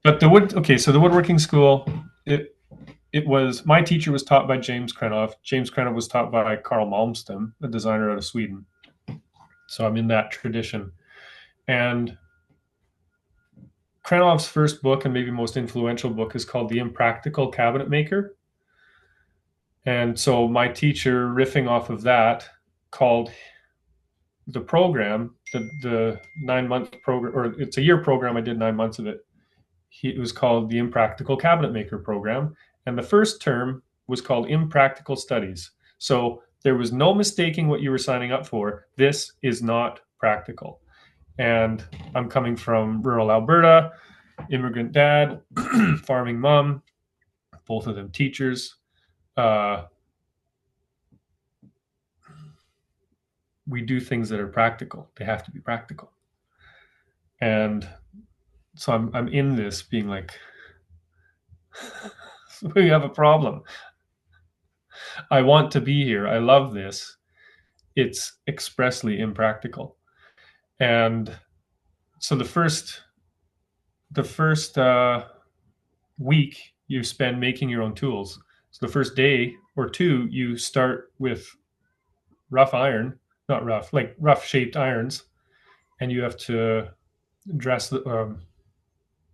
But so the woodworking school, it was my teacher was taught by James Krenov. James Krenov was taught by Carl Malmsten, a designer out of Sweden. So I'm in that tradition. And Krenov's first book and maybe most influential book is called The Impractical Cabinet Maker. And so my teacher, riffing off of that, called the program, the 9 month program, or it's a year program. I did 9 months of it. It was called the Impractical Cabinet Maker program. And the first term was called Impractical Studies. So there was no mistaking what you were signing up for. This is not practical. And I'm coming from rural Alberta, immigrant dad, farming mom, both of them teachers. Uh, we do things that are practical. They have to be practical. And so I'm in this being like, we have a problem. I want to be here. I love this. It's expressly impractical. And so the first week you spend making your own tools. So the first day or two, you start with rough iron, not rough, like rough shaped irons, and you have to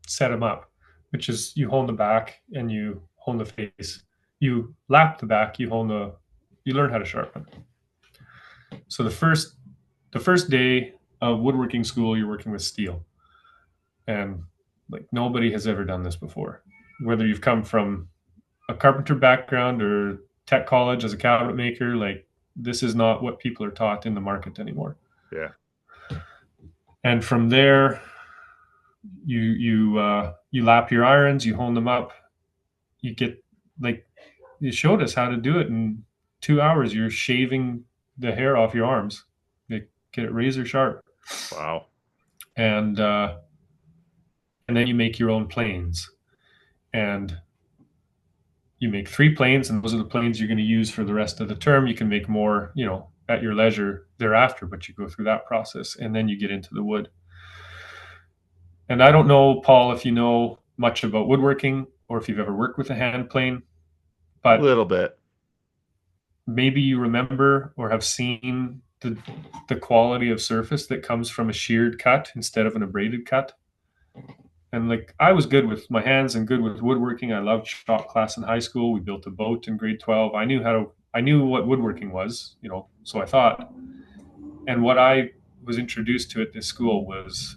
set them up, which is you hone the back and you hone the face. You lap the back, you learn how to sharpen. So the first day of woodworking school, you're working with steel, and like nobody has ever done this before. Whether you've come from a carpenter background or tech college as a cabinet maker, like this is not what people are taught in the market anymore. Yeah. And from there, you lap your irons, you hone them up, you get like you showed us how to do it in 2 hours. You're shaving the hair off your arms, they get it razor sharp, Wow. and and then you make your own planes, and you make 3 planes, and those are the planes you're going to use for the rest of the term. You can make more, at your leisure thereafter, but you go through that process, and then you get into the wood. And I don't know, Paul, if you know much about woodworking or if you've ever worked with a hand plane, A but little bit. maybe you remember or have seen the quality of surface that comes from a sheared cut instead of an abraded cut. And like I was good with my hands and good with woodworking. I loved shop class in high school. We built a boat in grade 12. I knew what woodworking was, so I thought. And what I was introduced to at this school was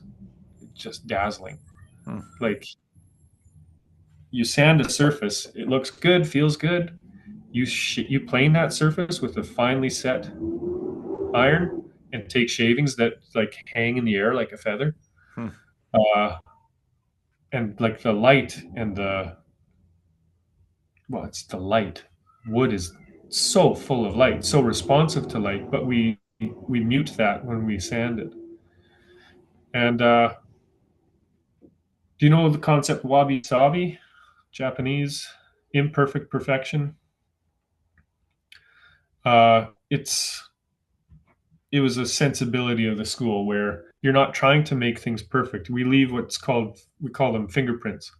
just dazzling. Hmm. Like you sand a surface, it looks good, feels good. You plane that surface with a finely set iron and take shavings that like hang in the air like a feather. Hmm. Uh, and like the light and it's the light. Wood is so full of light, so responsive to light, but we mute that when we sand it. And do you know the concept wabi sabi, Japanese imperfect perfection? It's it was a sensibility of the school where you're not trying to make things perfect. We call them fingerprints.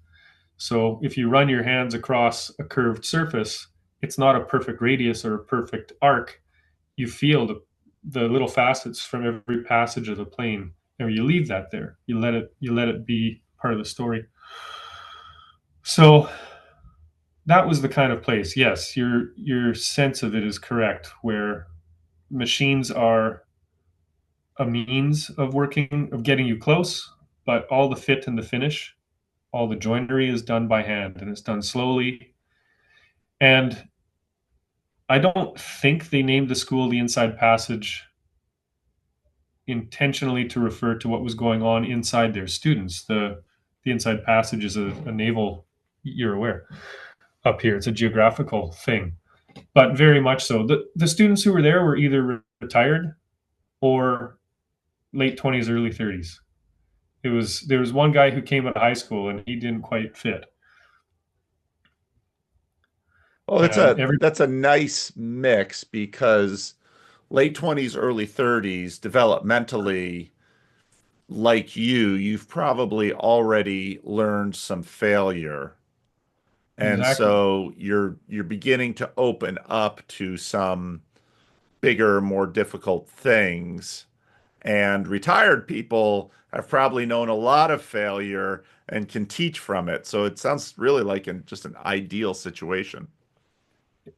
So if you run your hands across a curved surface, it's not a perfect radius or a perfect arc. You feel the little facets from every passage of the plane, and you leave that there. You let it be part of the story. So that was the kind of place. Yes, your sense of it is correct, where machines are a means of working, of getting you close, but all the fit and the finish, all the joinery is done by hand, and it's done slowly. And I don't think they named the school the Inside Passage intentionally to refer to what was going on inside their students. The Inside Passage is a naval, you're aware, up here. It's a geographical thing, but very much so. The students who were there were either retired or late 20s, early 30s. There was one guy who came out of high school and he didn't quite fit. Oh, And every that's a nice mix because late 20s, early 30s, developmentally, like you've probably already learned some failure. And Exactly. so you're beginning to open up to some bigger, more difficult things. And retired people have probably known a lot of failure and can teach from it. So it sounds really like just an ideal situation.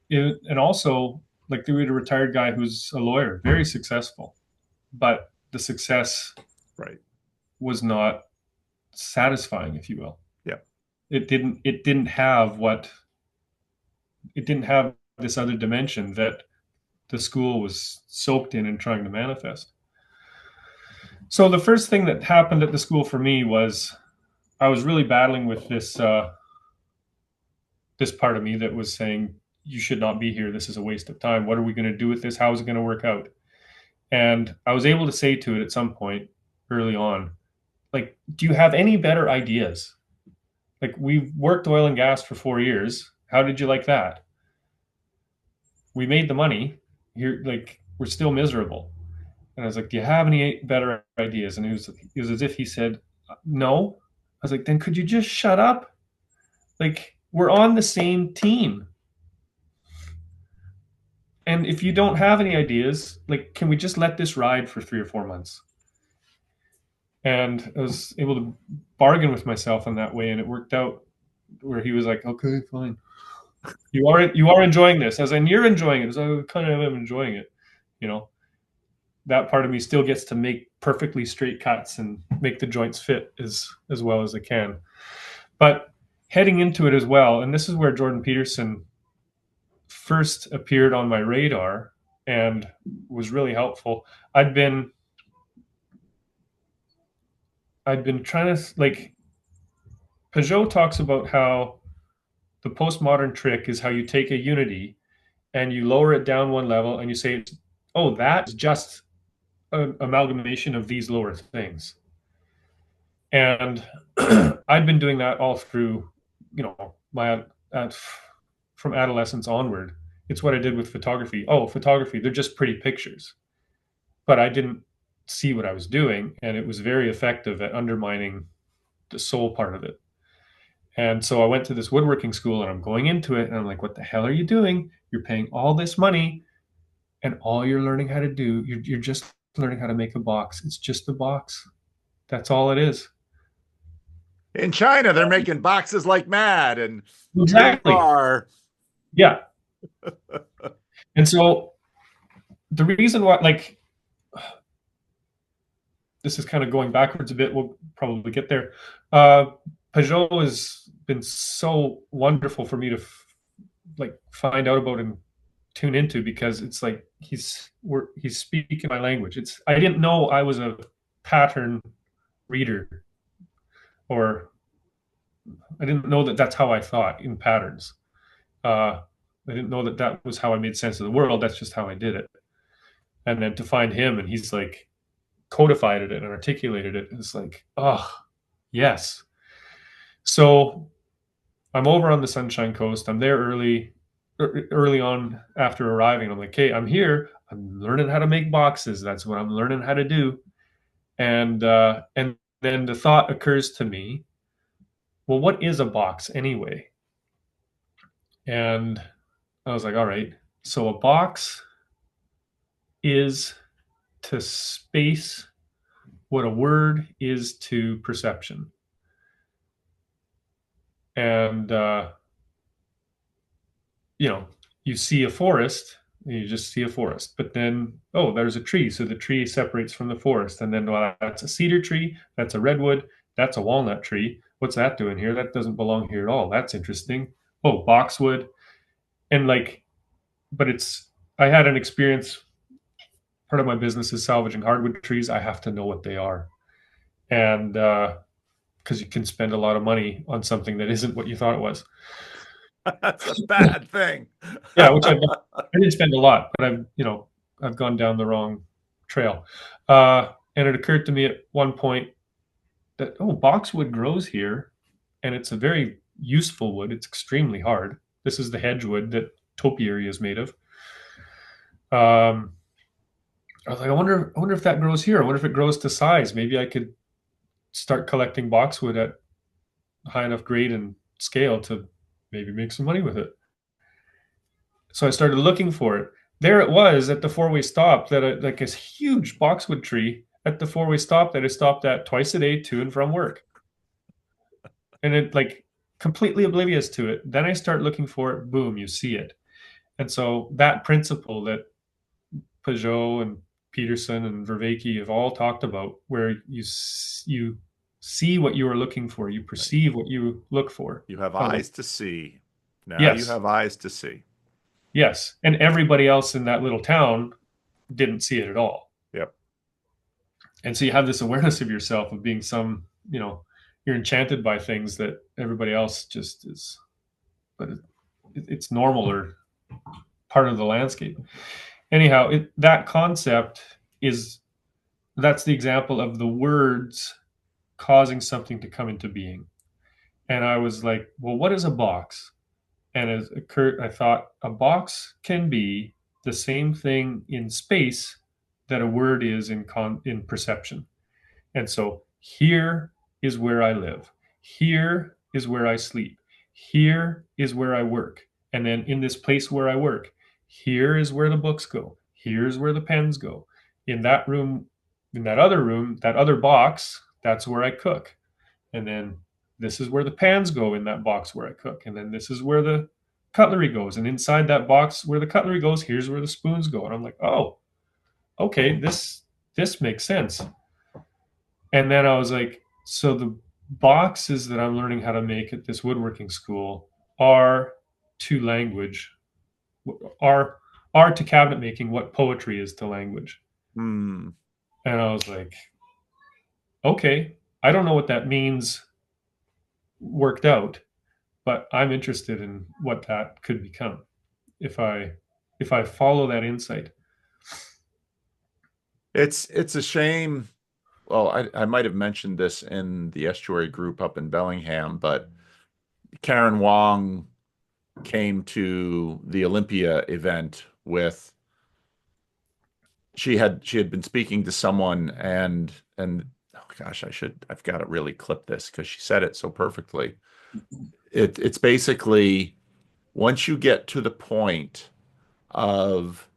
And also, like, we had a retired guy who's a lawyer, very successful, but the success Right. was not satisfying, if you will. Yeah. It didn't have what it didn't have this other dimension that the school was soaked in and trying to manifest. So the first thing that happened at the school for me was I was really battling with this part of me that was saying, you should not be here. This is a waste of time. What are we going to do with this? How is it going to work out? And I was able to say to it at some point early on, like, do you have any better ideas? Like, we've worked oil and gas for 4 years. How did you like that? We made the money. Here, like, we're still miserable. And I was like, do you have any better ideas? And it was as if he said, no. I was like, then could you just shut up? Like, we're on the same team. And if you don't have any ideas, like, can we just let this ride for 3 or 4 months? And I was able to bargain with myself in that way, and it worked out. Where he was like, "Okay, fine, you are enjoying this," as in you're enjoying it, as I kind of am enjoying it. You know, that part of me still gets to make perfectly straight cuts and make the joints fit as well as I can. But heading into it as well, and this is where Jordan Peterson first appeared on my radar and was really helpful. I'd been I'd been trying to, like, Peugeot talks about how the postmodern trick is how you take a unity and you lower it down one level and you say, oh, that's just an amalgamation of these lower things. And I'd been doing that all through, my from adolescence onward. It's what I did with photography. Oh, photography, they're just pretty pictures. But I didn't see what I was doing, and it was very effective at undermining the soul part of it. And so I went to this woodworking school and I'm going into it and I'm like, what the hell are you doing? You're paying all this money and all you're learning how to do, you're just learning how to make a box. It's just a box. That's all it is. In China, they're making boxes like mad, and here you Exactly. are. Yeah. And so the reason why, like, this is kind of going backwards a bit, we'll probably get there. Peugeot has been so wonderful for me to like find out about and tune into, because it's like he's speaking my language. It's I didn't know I was a pattern reader, or I didn't know that that's how I thought in patterns. I didn't know that that was how I made sense of the world. That's just how I did it. And then to find him and he's like codified it and articulated it, it's like, oh, yes. So I'm over on the Sunshine Coast. I'm there early on after arriving. I'm like, okay, I'm here. I'm learning how to make boxes. That's what I'm learning how to do. And then the thought occurs to me, well, what is a box anyway? And I was like, all right. So a box is to space what a word is to perception. And you know, you see a forest, and you just see a forest. But then, oh, there's a tree. So the tree separates from the forest. And then, well, that's a cedar tree. That's a redwood. That's a walnut tree. What's that doing here? That doesn't belong here at all. That's interesting. Oh, boxwood. And like, but I had an experience. Part of my business is salvaging hardwood trees. I have to know what they are. And because you can spend a lot of money on something that isn't what you thought it was. That's a bad thing. Yeah, which I've done. I didn't spend a lot, but I've gone down the wrong trail. And it occurred to me at one point that, oh, boxwood grows here, and it's a very useful wood. It's extremely hard. This is the hedgewood that topiary is made of. Um, I was like, I wonder if that grows here. I wonder if it grows to size. Maybe I could start collecting boxwood at high enough grade and scale to maybe make some money with it. So I started looking for it. There it was at the four-way stop like this huge boxwood tree at the four-way stop that I stopped at twice a day to and from work. And it like completely oblivious to it. Then I start looking for it, boom, you see it. And so that principle that Peugeot and Peterson and Vervaeke have all talked about, where you see what you are looking for, you perceive what you look for. You have I was like, eyes to see. Now you yes, have eyes to see. yes. And everybody else in that little town didn't see it at all. Yep. And so you have this awareness of yourself of being you're enchanted by things that everybody else just is, but it's normal or part of the landscape. Anyhow, that concept is that's the example of the words causing something to come into being. And I was like, well, what is a box? And as occurred, I thought a box can be the same thing in space that a word is in perception. And so here is where I live. Here is where I sleep. Here is where I work. And then in this place where I work, here is where the books go. Here's where the pens go. In that room, in that other room, that other box, that's where I cook. And then this is where the pans go in that box where I cook. And then this is where the cutlery goes. And inside that box where the cutlery goes, here's where the spoons go. And I'm like, oh, okay, this makes sense. And then I was like, so the boxes that I'm learning how to make at this woodworking school are to language, are are to cabinet making what poetry is to language. Hmm. And I was like, okay, I don't know what that means worked out, but I'm interested in what that could become if I follow that insight. It's a shame. Well, I might have mentioned this in the estuary group up in Bellingham, but Karen Wong came to the Olympia event with she had been speaking to someone and oh gosh, I've got to really clip this because she said it so perfectly. It's basically once you get to the point of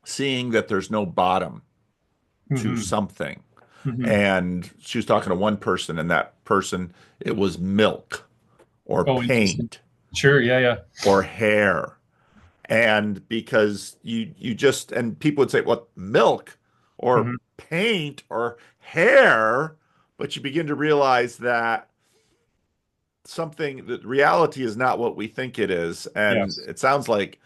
seeing that there's no bottom to Mm-hmm. something. Mm-hmm. And she was talking to one person, and that person, it was milk or Oh, interesting. paint Sure. Yeah. Yeah. or hair. And because you just and people would say, what, milk or Mm-hmm. paint or hair, but you begin to realize that something that reality is not what we think it is. And Yes. it sounds like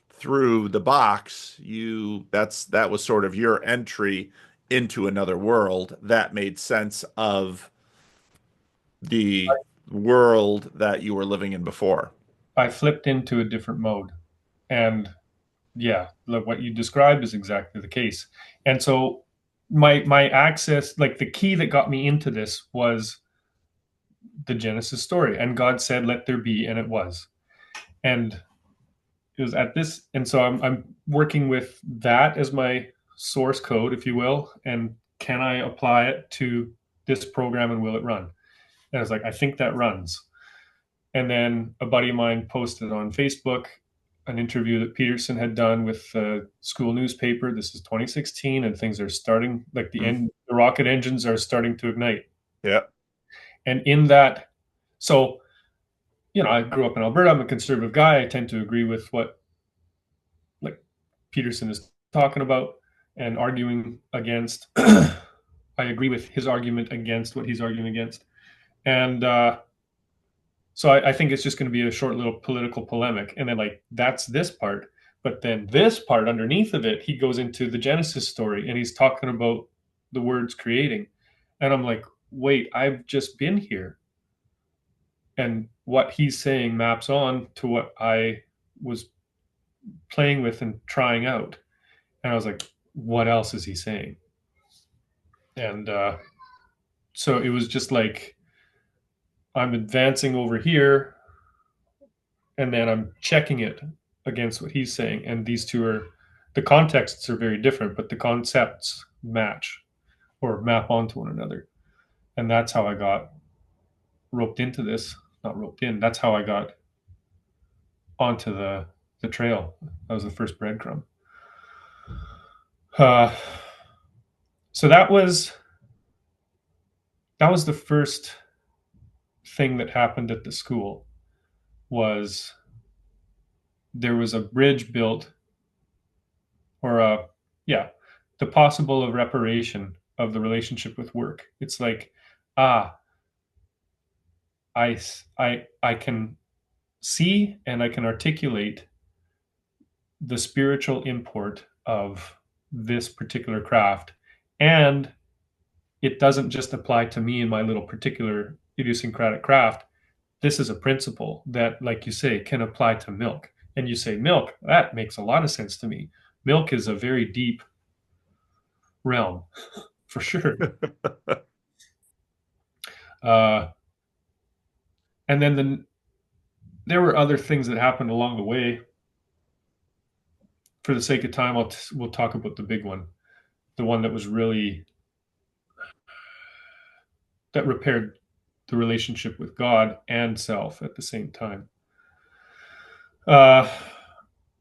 through the box, that was sort of your entry into another world that made sense of the world that you were living in before. I flipped into a different mode. And yeah, look, what you described is exactly the case. And so my access, like the key that got me into this was the Genesis story. And God said, let there be, and it was. And it was at this, and so I'm working with that as my source code, if you will. And can I apply it to this program and will it run? And I was like, I think that runs. And then a buddy of mine posted on Facebook an interview that Peterson had done with the school newspaper. This is 2016, and things are starting like Hmm. the rocket engines are starting to ignite. Yeah. And in that, so I grew up in Alberta. I'm a conservative guy. I tend to agree with what like Peterson is talking about and arguing against. I agree with his argument against what he's arguing against, and so I think it's just going to be a short little political polemic, and then like that's this part. But then this part underneath of it, he goes into the Genesis story, and he's talking about the words creating, and I'm like, wait, I've just been here, and what he's saying maps on to what I was playing with and trying out. And I was like, what else is he saying? And so it was just like I'm advancing over here and then I'm checking it against what he's saying. And these two are, the contexts are very different, but the concepts match or map onto one another. And that's how I got roped into this. Not roped in, that's how I got onto the trail. That was the first breadcrumb. Uh, so that was the first thing that happened at the school was there was a bridge built or a yeah the possible of reparation of the relationship with work. It's like ah I can see and I can articulate the spiritual import of this particular craft, and it doesn't just apply to me and my little particular idiosyncratic craft. This is a principle that, like you say, can apply to milk. And you say milk, that makes a lot of sense to me. Milk is a very deep realm for sure. uh, and then there were other things that happened along the way. For the sake of time, we'll talk about the big one, the one that was really that repaired the relationship with God and self at the same time. Uh,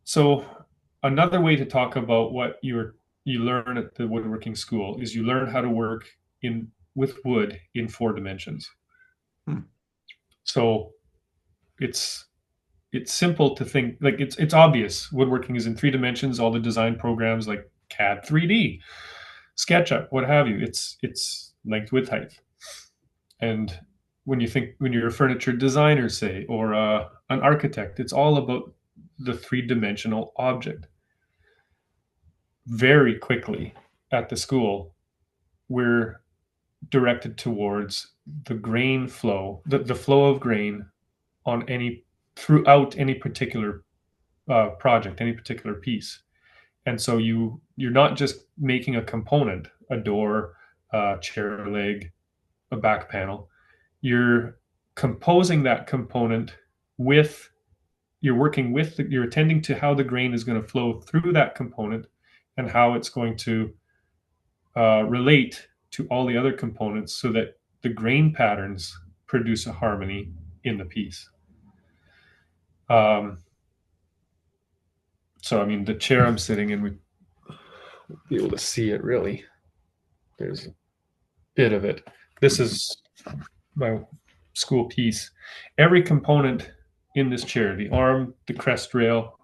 so another way to talk about what you learn at the woodworking school is you learn how to work in with wood in 4 dimensions. Hmm. So it's it's simple to think like it's obvious. Woodworking is in 3 dimensions. All the design programs like CAD 3D, SketchUp, what have you. It's length, width, height. And when you're a furniture designer, say, or an architect, it's all about the 3 dimensional object. Very quickly at the school, we're directed towards the grain flow, the flow of grain on any throughout any particular project, any particular piece. And so you're not just making a component, a door, a chair leg, a back panel. You're composing that component with you're working with you're attending to how the grain is going to flow through that component and how it's going to relate to all the other components so that the grain patterns produce a harmony in the piece. So I mean, the chair I'm sitting in, we'd be able to see it really. There's a bit of it. This is my school piece. Every component in this chair, the arm, the crest rail,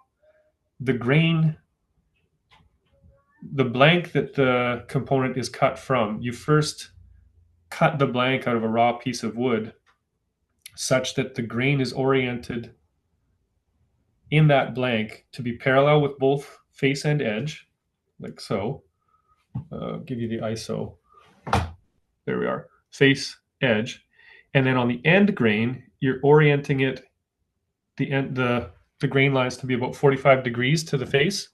the grain, the blank that the component is cut from, you first cut the blank out of a raw piece of wood such that the grain is oriented in that blank to be parallel with both face and edge, like so. I'll give you the ISO. There we are. Face, edge. And then on the end grain, you're orienting it, the grain lines to be about 45 degrees to the face,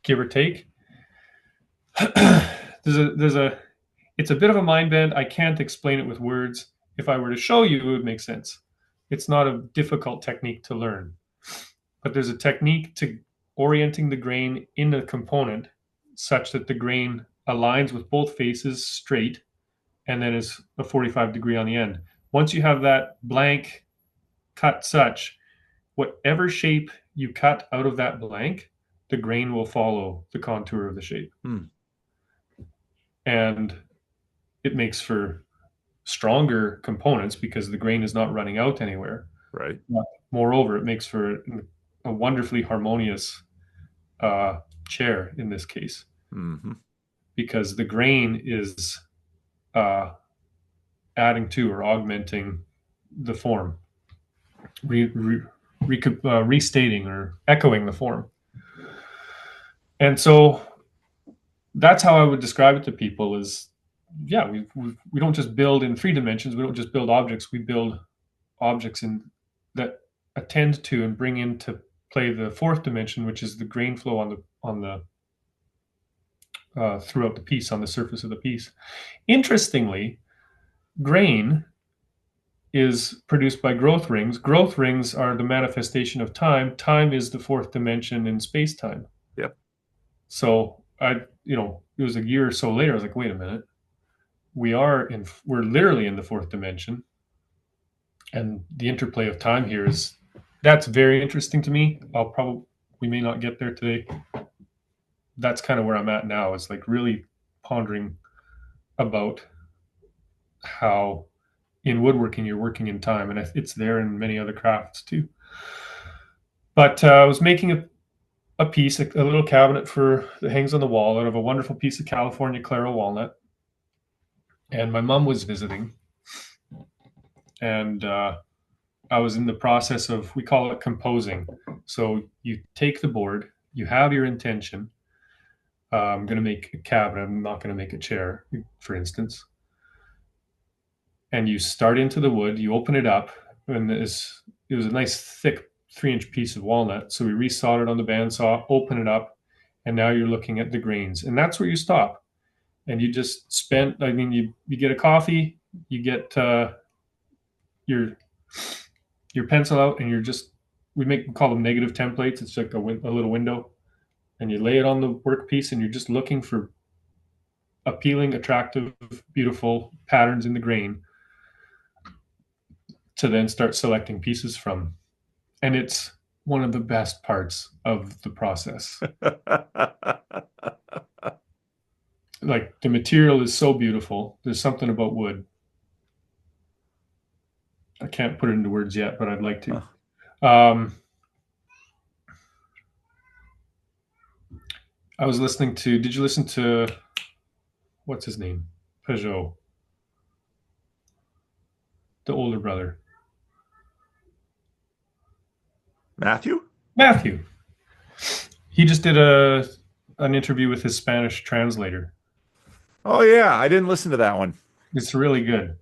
give or take. It's a bit of a mind bend. I can't explain it with words. If I were to show you, it would make sense. It's not a difficult technique to learn, but there's a technique to orienting the grain in the component such that the grain aligns with both faces straight and then is a 45 degree on the end. Once you have that blank cut such, whatever shape you cut out of that blank, the grain will follow the contour of the shape. Hmm. And it makes for stronger components because the grain is not running out anywhere. Right. But moreover, it makes for a wonderfully harmonious uh, chair in this case Hmm. because the grain is uh, adding to or augmenting the form, restating or echoing the form. And so that's how I would describe it to people is, yeah, we don't just build in three dimensions. We don't just build objects. We build objects that attend to and bring into play the fourth dimension, which is the grain flow on the throughout the piece on the surface of the piece. Interestingly, grain is produced by growth rings. Growth rings are the manifestation of time. Time is the fourth dimension in space time. Yep. So it was a year or so later. I was like, wait a minute, we're literally in the fourth dimension, and the interplay of time here that's very interesting to me. We may not get there today. That's kind of where I'm at now. Is like really pondering about how in woodworking you're working in time, and it's there in many other crafts too. But I was making a piece, a little cabinet that hangs on the wall out of a wonderful piece of California Claro walnut. And my mom was visiting, and I was in the process of, we call it composing. So you take the board, you have your intention. I'm going to make a cabinet. I'm not going to make a chair, for instance. And you start into the wood, you open it up, and it was a nice thick 3-inch piece of walnut. So we resoldered on the bandsaw, open it up, and now you're looking at the grains. And that's where you stop. And you just you get a coffee, you get your pencil out, and we call them negative templates. It's like a little window, and you lay it on the workpiece, and you're just looking for appealing, attractive, beautiful patterns in the grain to then start selecting pieces from. And it's one of the best parts of the process. Like the material is so beautiful. There's something about wood. I can't put it into words yet, but I'd like to. I was listening to, did you listen to, what's his name? Peugeot, the older brother. Matthew? Matthew. He just did an interview with his Spanish translator. Oh yeah, I didn't listen to that one. It's really good.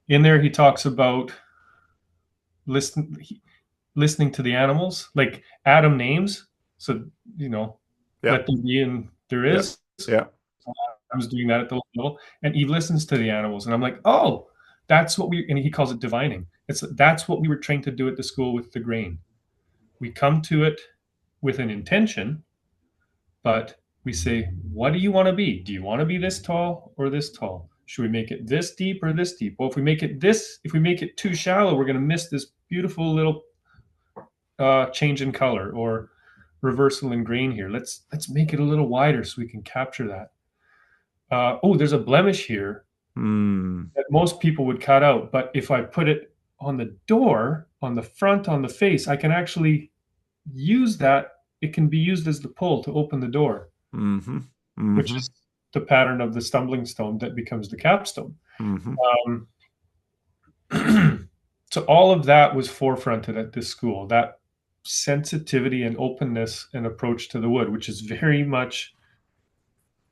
In there, he talks about listening to the animals, like Adam names. So, let Yep. them be, and there Yep. is. Yeah. I was doing that at the level, and he listens to the animals, and I'm like, oh, and he calls it divining. That's what we were trained to do at the school with the grain. We come to it with an intention, but we say, what do you want to be? Do you want to be this tall or this tall? Should we make it this deep or this deep? Well, if we make it too shallow, we're going to miss this beautiful little change in color or reversal in grain here. Let's make it a little wider so we can capture that. There's a blemish here that most people would cut out, but if I put it on the door, on the front, on the face, I can actually use that. It can be used as the pull to open the door, which is the pattern of the stumbling stone that becomes the capstone. So all of that was forefronted at this school, that sensitivity and openness and approach to the wood, which is very much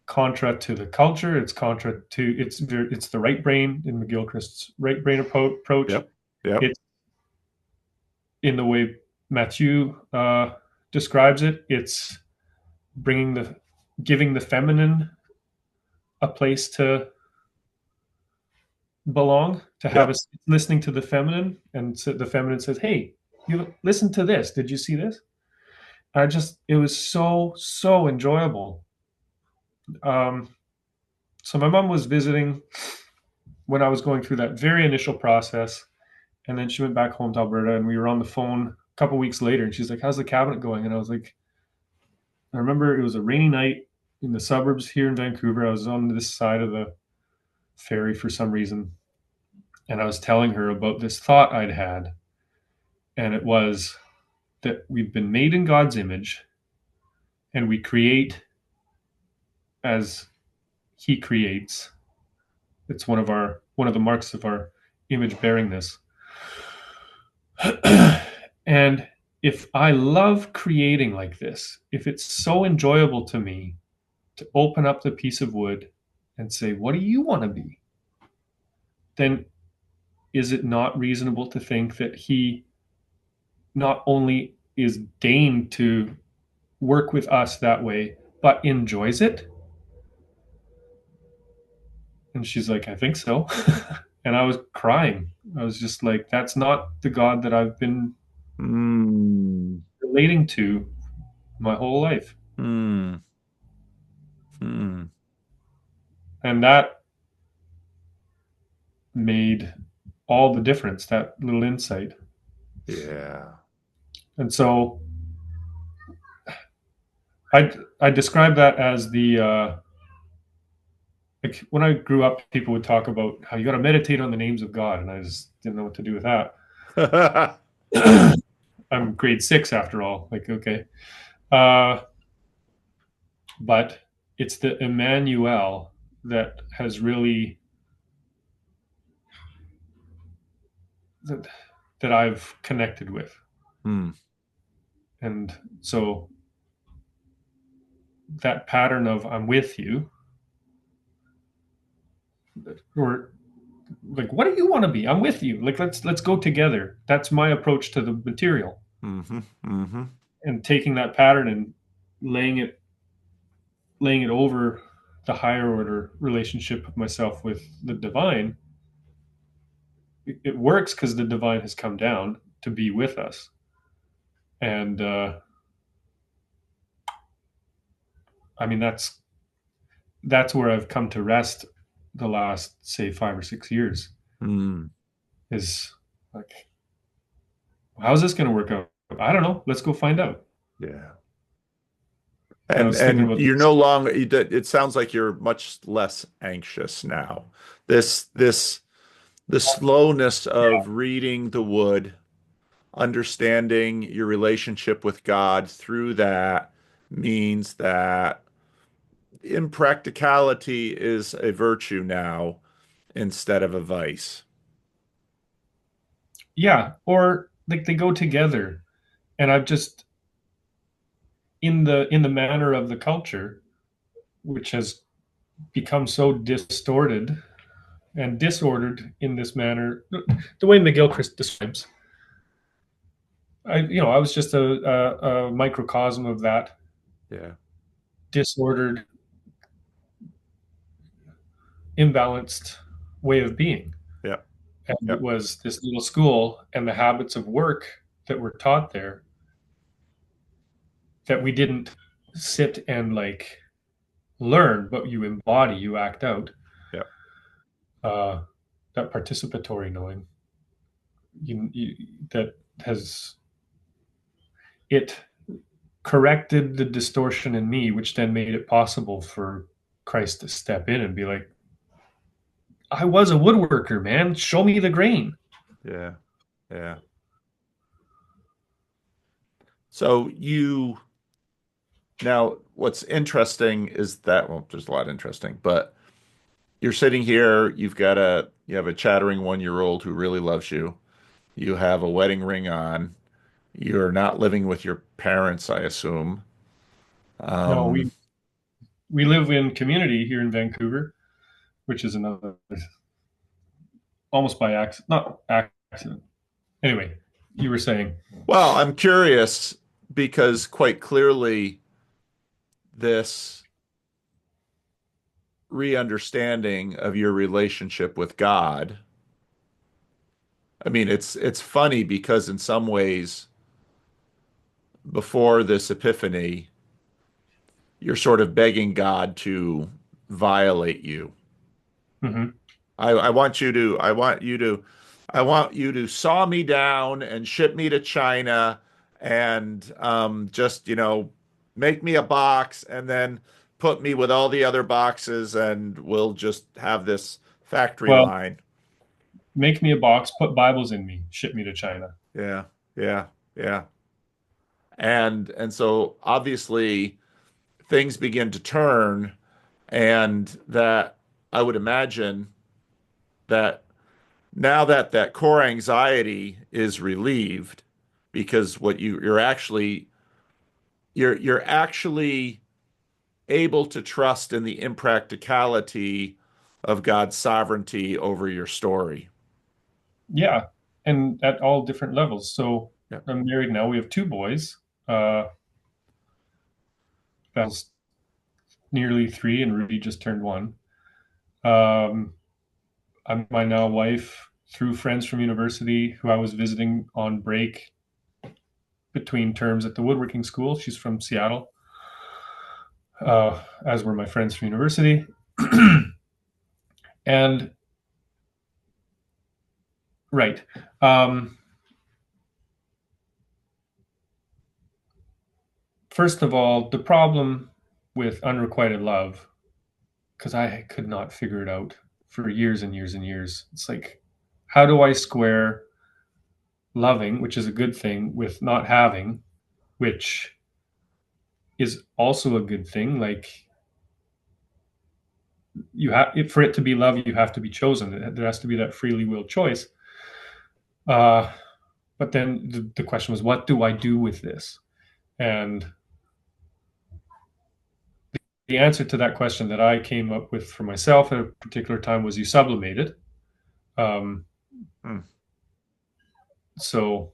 contra to the culture. It's the right brain in McGilchrist's right brain approach. Yep. Yep. It's in the way Mathieu describes it. It's giving the feminine a place to belong, to have us listening to the feminine, and so the feminine says, hey, you listen to this, did you see this? It was so enjoyable. So my mom was visiting when I was going through that very initial process, and then she went back home to Alberta, and we were on the phone a couple weeks later, and she's like, how's the cabinet going? And I was like, I remember it was a rainy night in the suburbs here in Vancouver. I was on this side of the ferry for some reason. And I was telling her about this thought I'd had, and it was that we've been made in God's image and we create as he creates. It's one of the marks of our image bearingness. And if I love creating like this, if it's so enjoyable to me to open up the piece of wood and say, what do you want to be? Then is it not reasonable to think that he not only is deigned to work with us that way, but enjoys it? And she's like, I think so. And I was crying. I was just like, that's not the God that I've been Hmm. relating to my whole life. Hmm. Hmm. And that made all the difference, that little insight. Yeah. And so I describe that as the like when I grew up, people would talk about how you got to meditate on the names of God, and I just didn't know what to do with that. I'm grade six after all. Like, okay, uh, but it's the Emmanuel that has really that, that I've connected with, Hmm. and so that pattern of I'm with you, or like, what do you want to be? I'm with you. Like, let's go together. That's my approach to the material, Mm-hmm. Mm-hmm. and taking that pattern and laying it laying it over the higher order relationship of myself with the divine. It works because the divine has come down to be with us, and I mean that's where I've come to rest the last say 5 or 6 years. Hmm. Is like, how's this going to work out? I don't know. Let's go find out. Yeah. And I And was thinking and about you're this. no longer, it sounds like you're much less anxious now. This the slowness of reading the wood, understanding your relationship with God through that means that impracticality is a virtue now instead of a vice. Yeah, or like they go together, and I've just in the manner of the culture, which has become so distorted and disordered in this manner, the way McGilchrist describes. I was just a microcosm of that Yeah. disordered, imbalanced way of being. Yeah. And Yeah. it was this little school and the habits of work that were taught there that we didn't sit and like learn, but you embody, you act out. Yeah. Uh, that participatory knowing you, that has it corrected the distortion in me, which then made it possible for Christ to step in and be like, I was a woodworker, man. Show me the grain. Yeah. Yeah. So you now what's interesting is that, well, there's a lot interesting, but you're sitting here, you have a chattering 1 year old who really loves you. You have a wedding ring on. You're not living with your parents, I assume. No, Um, we live in community here in Vancouver, which is another almost by accident, not accident. Anyway, you were saying, well, I'm curious because quite clearly this re-understanding of your relationship with God. I mean, it's funny because in some ways, before this epiphany, you're sort of begging God to violate you. mm-hmm. I want you to saw me down and ship me to China and just, make me a box and then put me with all the other boxes and we'll just have this factory Well, line. make me a box, put Bibles in me, ship me to China. Yeah. Yeah. Yeah. And so obviously things begin to turn, and that I would imagine that now that that core anxiety is relieved, because what you're actually able to trust in the impracticality of God's sovereignty over your story. Yeah, and at all different levels. So Yeah. I'm married now. We have two boys. Uh, Bell's nearly three, and Rudy just turned one. Um, I'm my now wife through friends from university who I was visiting on break between terms at the woodworking school. She's from Seattle, as were my friends from university. And right. Um, First of all, the problem with unrequited love, because I could not figure it out for years and years and years. It's like, how do I square loving, which is a good thing, with not having, which is also a good thing? Like, you have, for it to be love, you have to be chosen. There has to be that freely will choice. Uh, but then the question was, what do I do with this? And the answer to that question that I came up with for myself at a particular time was you sublimate it. Um, Hmm. so,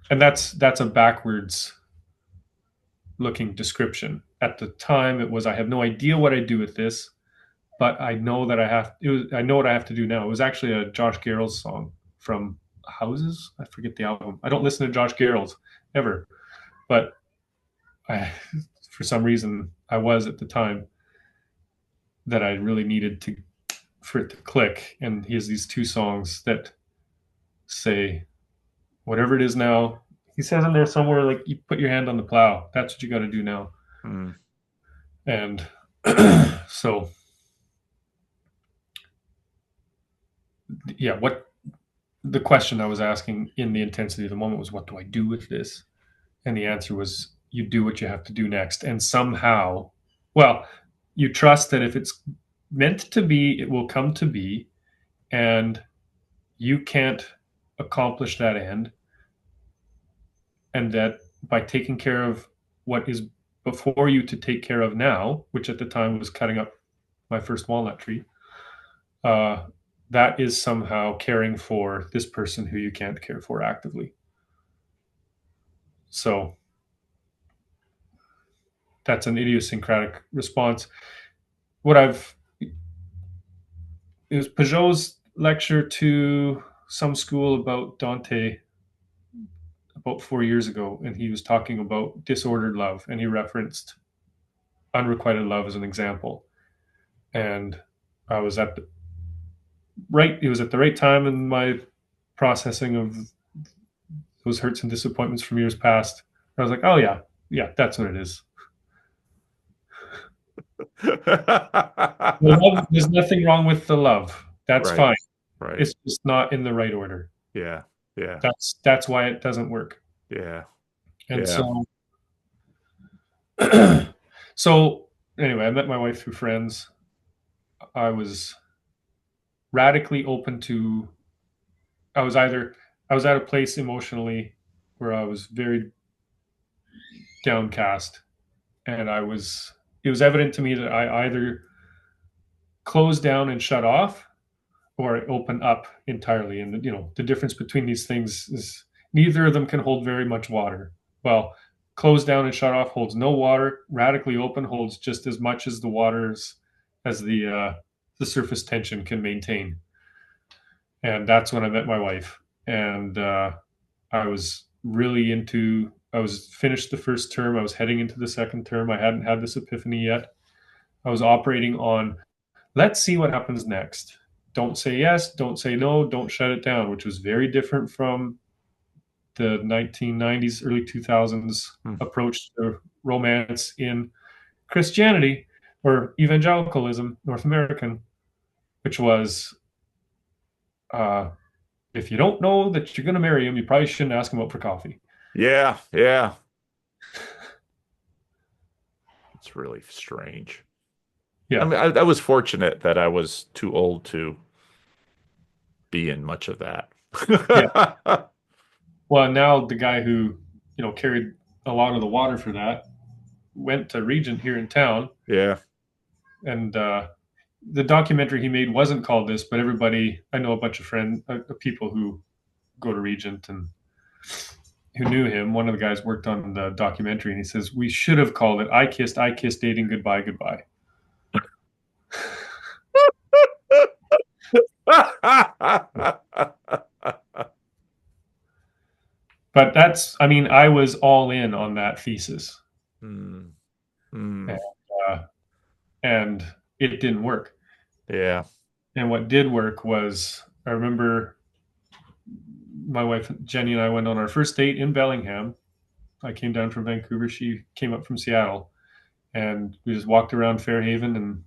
and that's a backwards looking description. At the time, it was I have no idea what I do with this, but I know that I have. I know what I have to do now. It was actually a Josh Garrels song from Houses. I forget the album. I don't listen to Josh Garrels ever, but I, for some reason, I was at the time that I really needed to for it to click. And he has these two songs that say whatever it is now. He says in there somewhere like you put your hand on the plow. That's what you got to do now. Hmm. And so yeah, what the question I was asking in the intensity of the moment was, what do I do with this? And the answer was, you do what you have to do next. And somehow, well, you trust that if it's meant to be, it will come to be. And you can't accomplish that end. And that by taking care of what is before you to take care of now, which at the time was cutting up my first walnut tree, uh, that is somehow caring for this person who you can't care for actively. So that's an idiosyncratic response. What I've It was Peugeot's lecture to some school about Dante about 4 years ago, and he was talking about disordered love, and he referenced unrequited love as an example. And I was at the right; it was at the right time in my processing of those hurts and disappointments from years past. I was like, oh yeah, yeah, that's what it is. There's nothing wrong with the love. That's Right. fine. Right. It's just not in the right order. Yeah. Yeah. That's why it doesn't work. Yeah. And Yeah. so anyway, I met my wife through friends. I was radically open to. I was either I was at a place emotionally where I was very downcast, and I was. It was evident to me that I either close down and shut off, or open up entirely. And the difference between these things is neither of them can hold very much water. Well, closed down and shut off holds no water. Radically open holds just as much as the waters as the surface tension can maintain. And that's when I met my wife. And I was really into. I was finished the first term. I was heading into the second term. I hadn't had this epiphany yet. I was operating on let's see what happens next. Don't say yes, don't say no, don't shut it down, which was very different from the 1990s, early 2000s Hmm. approach to romance in Christianity or evangelicalism, North American, which was If you don't know that you're going to marry him, you probably shouldn't ask him out for coffee. Yeah, yeah. It's really strange. I Yeah. mean, I was fortunate that I was too old to be in much of that. Yeah. Well, now the guy who, carried a lot of the water for that went to Regent here in town, Yeah. and the documentary he made wasn't called this, but everybody I know a bunch of people who go to Regent and who knew him. One of the guys worked on the documentary, and he says we should have called it I kissed, dating, goodbye, goodbye." But I mean, I was all in on that thesis, Hmm. Hmm. and, uh, and it didn't work. Yeah. And what did work was I remember my wife Jenny and I went on our first date in Bellingham. I came down from Vancouver. She came up from Seattle, and we just walked around Fairhaven and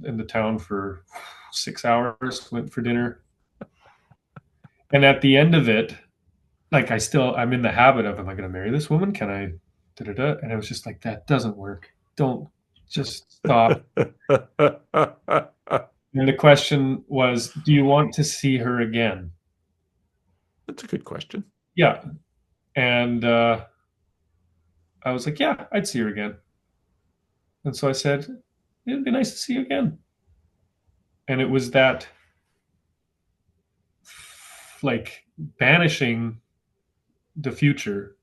in the town for 6 hours. Went for dinner, and at the end of it, like I'm in the habit of, am I going to marry this woman? Can I? Da, da, da. And I was just like, that doesn't work. Don't just stop. And the question was, do you want to see her again? That's a good question. Yeah. And I was like, yeah, I'd see her again. And so I said, it'd be nice to see you again. And it was that, like, banishing the future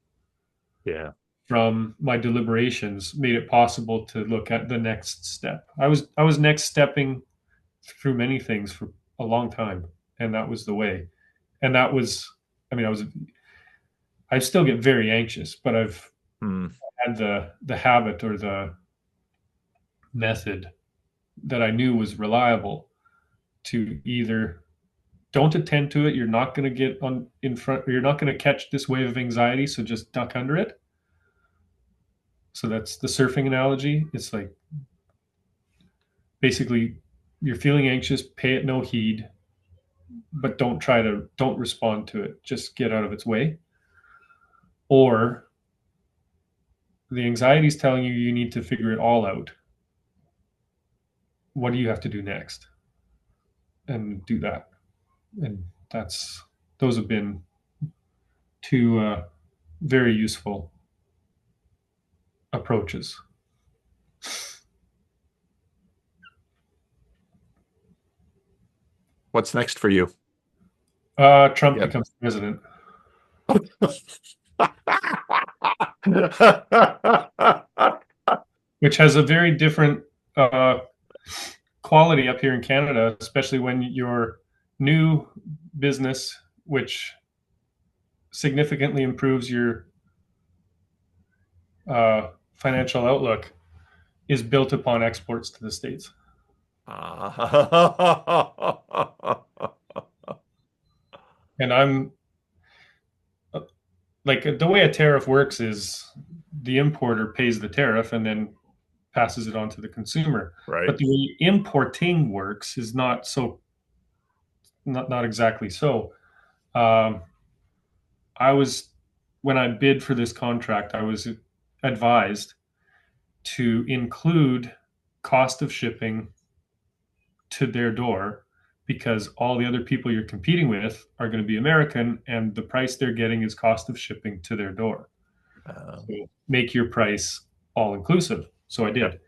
Yeah. from my deliberations made it possible to look at the next step. I was next stepping through many things for a long time, and that was the way. And that was, I mean, I still get very anxious, but I've Hmm. had the habit or the method that I knew was reliable to either don't attend to it. You're not going to get on in front. You're not going to catch this wave of anxiety. So just duck under it. So that's the surfing analogy. It's like basically you're feeling anxious, pay it no heed, but don't respond to it. Just get out of its way. Or the anxiety is telling you you need to figure it all out. What do you have to do next? And do that. And those have been two very useful approaches. What's next for you? Trump Yeah. becomes president, which has a very different uh, quality up here in Canada, especially when your new business, which significantly improves your financial outlook, is built upon exports to the States. And I'm like, the way a tariff works is the importer pays the tariff and then passes it on to the consumer. Right. But the way importing works is not exactly so. Um, I was when I bid for this contract, I was advised to include cost of shipping to their door because all the other people you're competing with are going to be American and the price they're getting is cost of shipping to their door. Um, So make your price all inclusive. So I yep. did,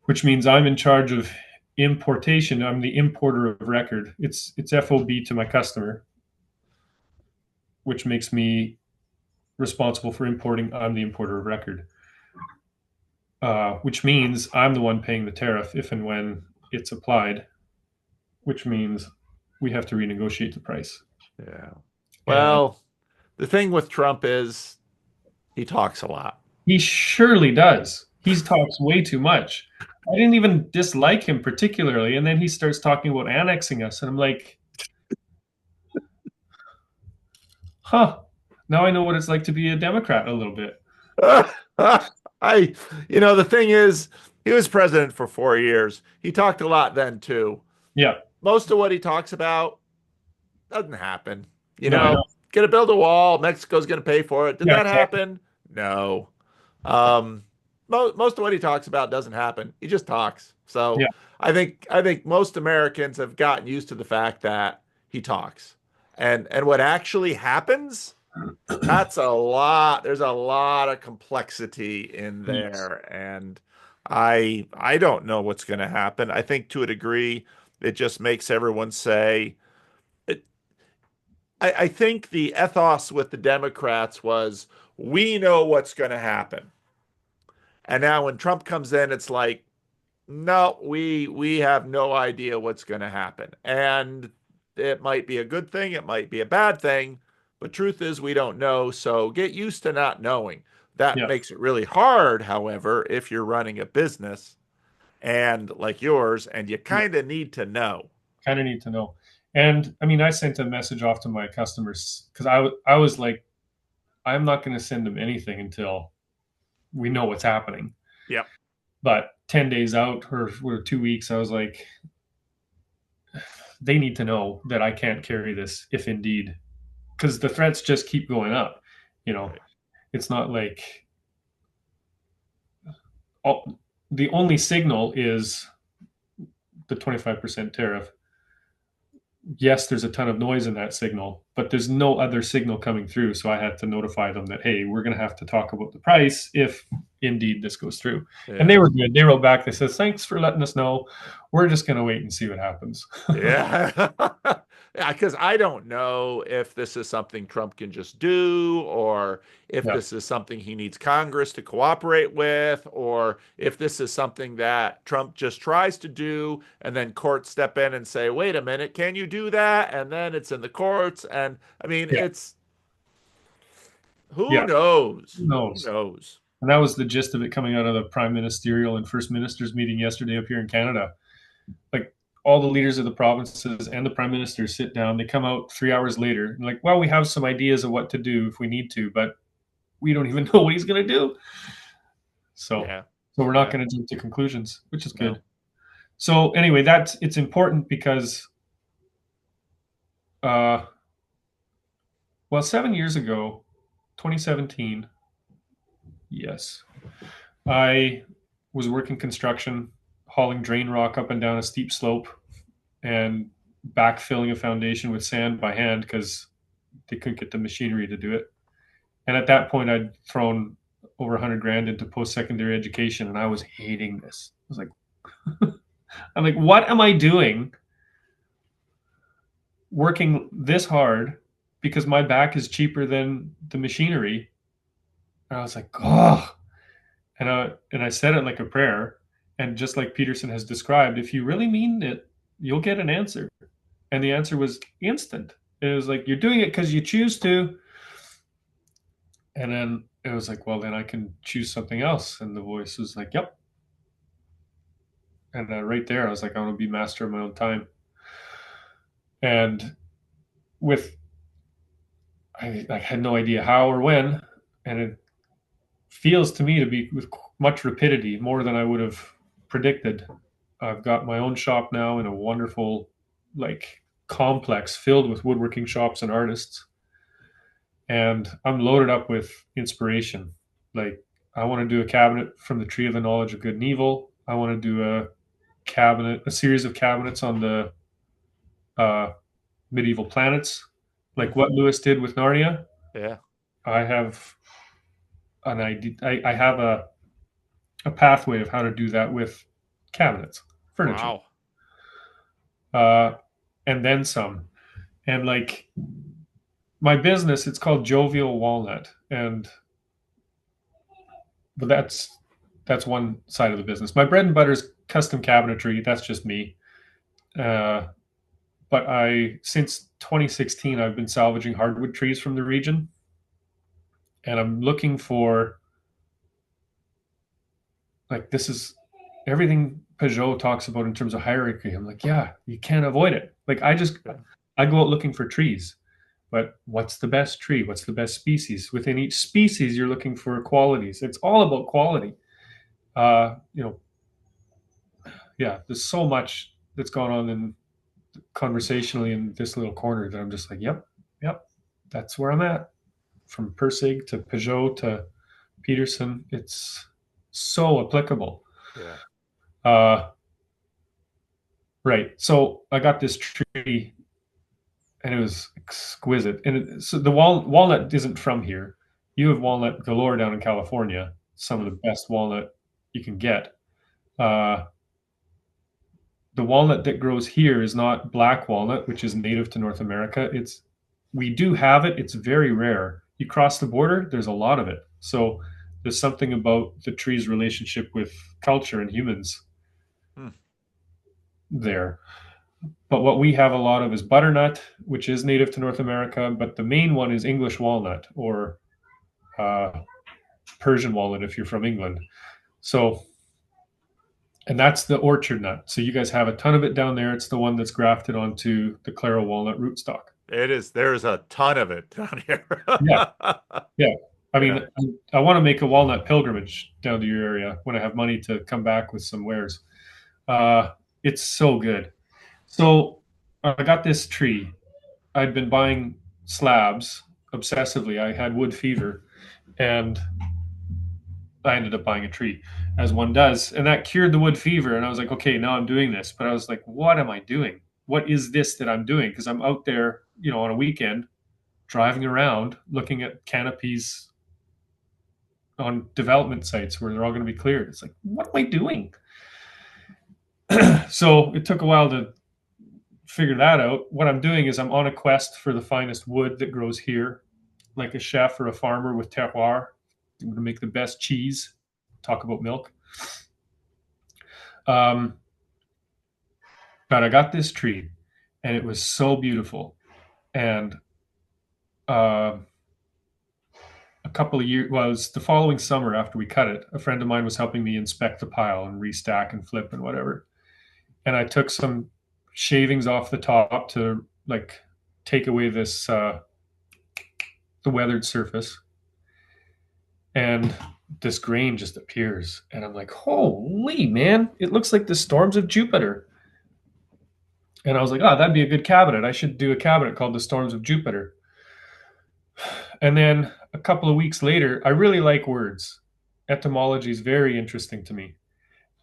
which means I'm in charge of importation. I'm the importer of record. It's FOB to my customer, which makes me responsible for importing. I'm the importer of record, which means I'm the one paying the tariff if and when it's applied, which means we have to renegotiate the price. Yeah. And Well, the thing with Trump is he talks a lot. he surely does. He talks way too much. I didn't even dislike him particularly. And then he starts talking about annexing us. And I'm like, huh, now I know what it's like to be a Democrat a little bit. I, the thing is, he was president for 4 years. He talked a lot then too. Yeah. Most of what he talks about Doesn't happen. You No, I know. know, gonna build a wall. Mexico's gonna pay for it. Did Yeah, that exactly. happen? No. Most of what he talks about doesn't happen. He just talks. So Yeah, I think most Americans have gotten used to the fact that he talks. And what actually happens, that's a lot. There's a lot of complexity in yes, there. And I don't know what's going to happen. I think to a degree, it just makes everyone say, it, I think the ethos with the Democrats was, we know what's going to happen. And now when Trump comes in, it's like, no, we have no idea what's going to happen. And it might be a good thing, it might be a bad thing, but truth is we don't know. So get used to not knowing. That yeah, makes it really hard, however, if you're running a business and like yours, and you yeah. kind of need to know. Kind of need to know. And I mean, I sent a message off to my customers because I was like, I'm not going to send them anything until we know what's happening. Yep. But 10 days out or 2 weeks, I was like, they need to know that I can't carry this if indeed, because the threats just keep going up. You know, Right. it's not like all, the only signal is the 25% tariff. Yes, there's a ton of noise in that signal, but there's no other signal coming through. So I had to notify them that, hey, we're going to have to talk about the price if indeed this goes through. And they Yeah. were good. They wrote back. They said, thanks for letting us know. We're just going to wait and see what happens. Yeah. Yeah, because I don't know if this is something Trump can just do, or if Yeah. this is something he needs Congress to cooperate with, or if this is something that Trump just tries to do and then courts step in and say, wait a minute, can you do that? And then it's in the courts. And I mean, Yeah. it's who Yeah. knows? Who Who knows? knows? And that was the gist of it coming out of the prime ministerial and first ministers meeting yesterday up here in Canada. Like all the leaders of the provinces and the prime minister sit down. They come out 3 hours later and like, well, we have some ideas of what to do if we need to, but we don't even know what he's going to do. So, Yeah. so we're not Yeah. going to jump to conclusions, which is No. good. So anyway, that's it's important because, uh, well, 7 years ago, 2017, yes, I was working construction, hauling drain rock up and down a steep slope and backfilling a foundation with sand by hand because they couldn't get the machinery to do it. And at that point, I'd thrown over 100 grand into post-secondary education, and I was hating this. I was like, I'm like, what am I doing working this hard because my back is cheaper than the machinery? And I was like, oh, and I said it like a prayer. And just like Peterson has described, if you really mean it, you'll get an answer. And the answer was instant. It was like, you're doing it because you choose to. And then it was like, well, then I can choose something else. And the voice was like, yep. And right there, I was like, I want to be master of my own time. And with, I had no idea how or when. And it feels to me to be with much rapidity, more than I would have predicted. I've got my own shop now in a wonderful, like, complex filled with woodworking shops and artists. And I'm loaded up with inspiration. Like, I want to do a cabinet from the tree of the knowledge of good and evil. I want to do a series of cabinets on the uh, medieval planets, like Hmm. what Lewis did with Narnia. Yeah. I have an idea. I have a pathway of how to do that with cabinets, furniture, Wow. uh, and then some. And like my business, it's called Jovial Walnut, and but that's one side of the business. My bread and butter is custom cabinetry. That's just me. Uh, but I since 2016, I've been salvaging hardwood trees from the region, and I'm looking for like this is everything Peugeot talks about in terms of hierarchy. I'm like, yeah, you can't avoid it. Like Yeah. I go out looking for trees, but what's the best tree? What's the best species? Within each species, you're looking for qualities. It's all about quality. You know, yeah, there's so much that's gone on in conversationally in this little corner that I'm just like, yep, yep, that's where I'm at. From Persig to Peugeot to Peterson, it's so applicable. Yeah. Uh, right. So I got this tree, and it was exquisite. And so the walnut isn't from here. You have walnut galore down in California. Some of Hmm. the best walnut you can get. Uh, the walnut that grows here is not black walnut, which is native to North America. It's we do have it. It's very rare. You cross the border, there's a lot of it. So there's something about the tree's relationship with culture and humans Hmm. there. But what we have a lot of is butternut, which is native to North America. But the main one is English walnut or uh, Persian walnut if you're from England. So, and that's the orchard nut. So you guys have a ton of it down there. It's the one that's grafted onto the Claro walnut rootstock. It is. There's a ton of it down here. Yeah, yeah. I mean, Yeah. I want to make a walnut pilgrimage down to your area when I have money to come back with some wares. Uh, it's so good. So I got this tree. I'd been buying slabs obsessively. I had wood fever, and I ended up buying a tree, as one does, and that cured the wood fever. And I was like, okay, now I'm doing this. But I was like, what am I doing? What is this that I'm doing? Because I'm out there, on a weekend, driving around, looking at canopies on development sites where they're all going to be cleared. It's like, what am I doing? So it took a while to figure that out. What I'm doing is I'm on a quest for the finest wood that grows here, like a chef or a farmer with terroir. I'm going to make the best cheese. Talk about milk. Um, but I got this tree, and it was so beautiful. And uh, a couple of years, well, it was the following summer after we cut it. A friend of mine was helping me inspect the pile and restack and flip and whatever. And I took some shavings off the top to like take away this the weathered surface, and this grain just appears, and I'm like, holy man, it looks like the storms of Jupiter. And I was like, oh, that'd be a good cabinet. I should do a cabinet called the Storms of Jupiter. And then a couple of weeks later, I really like words. Etymology is very interesting to me.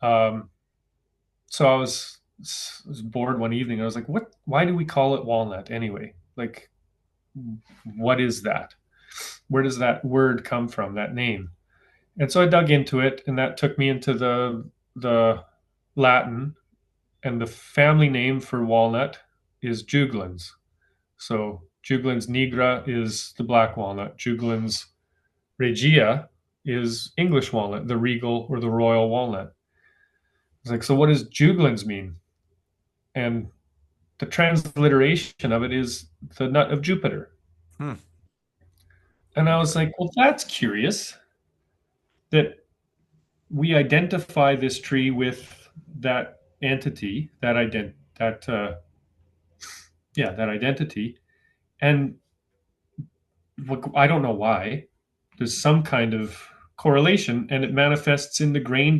Um, so I was bored one evening. I was like, what? Why do we call it walnut anyway? Like, what is that? Where does that word come from? That name? And so I dug into it, and that took me into the Latin, and the family name for walnut is juglans. So juglans nigra is the black walnut. Juglans regia is English walnut, the regal or the royal walnut. It's like, so what does juglans mean? And the transliteration of it is the nut of Jupiter. Hmm. And I was Interesting. like, well, that's curious that we identify this tree with that entity, that identity, and I don't know why. There's some kind of correlation, and it manifests in the grain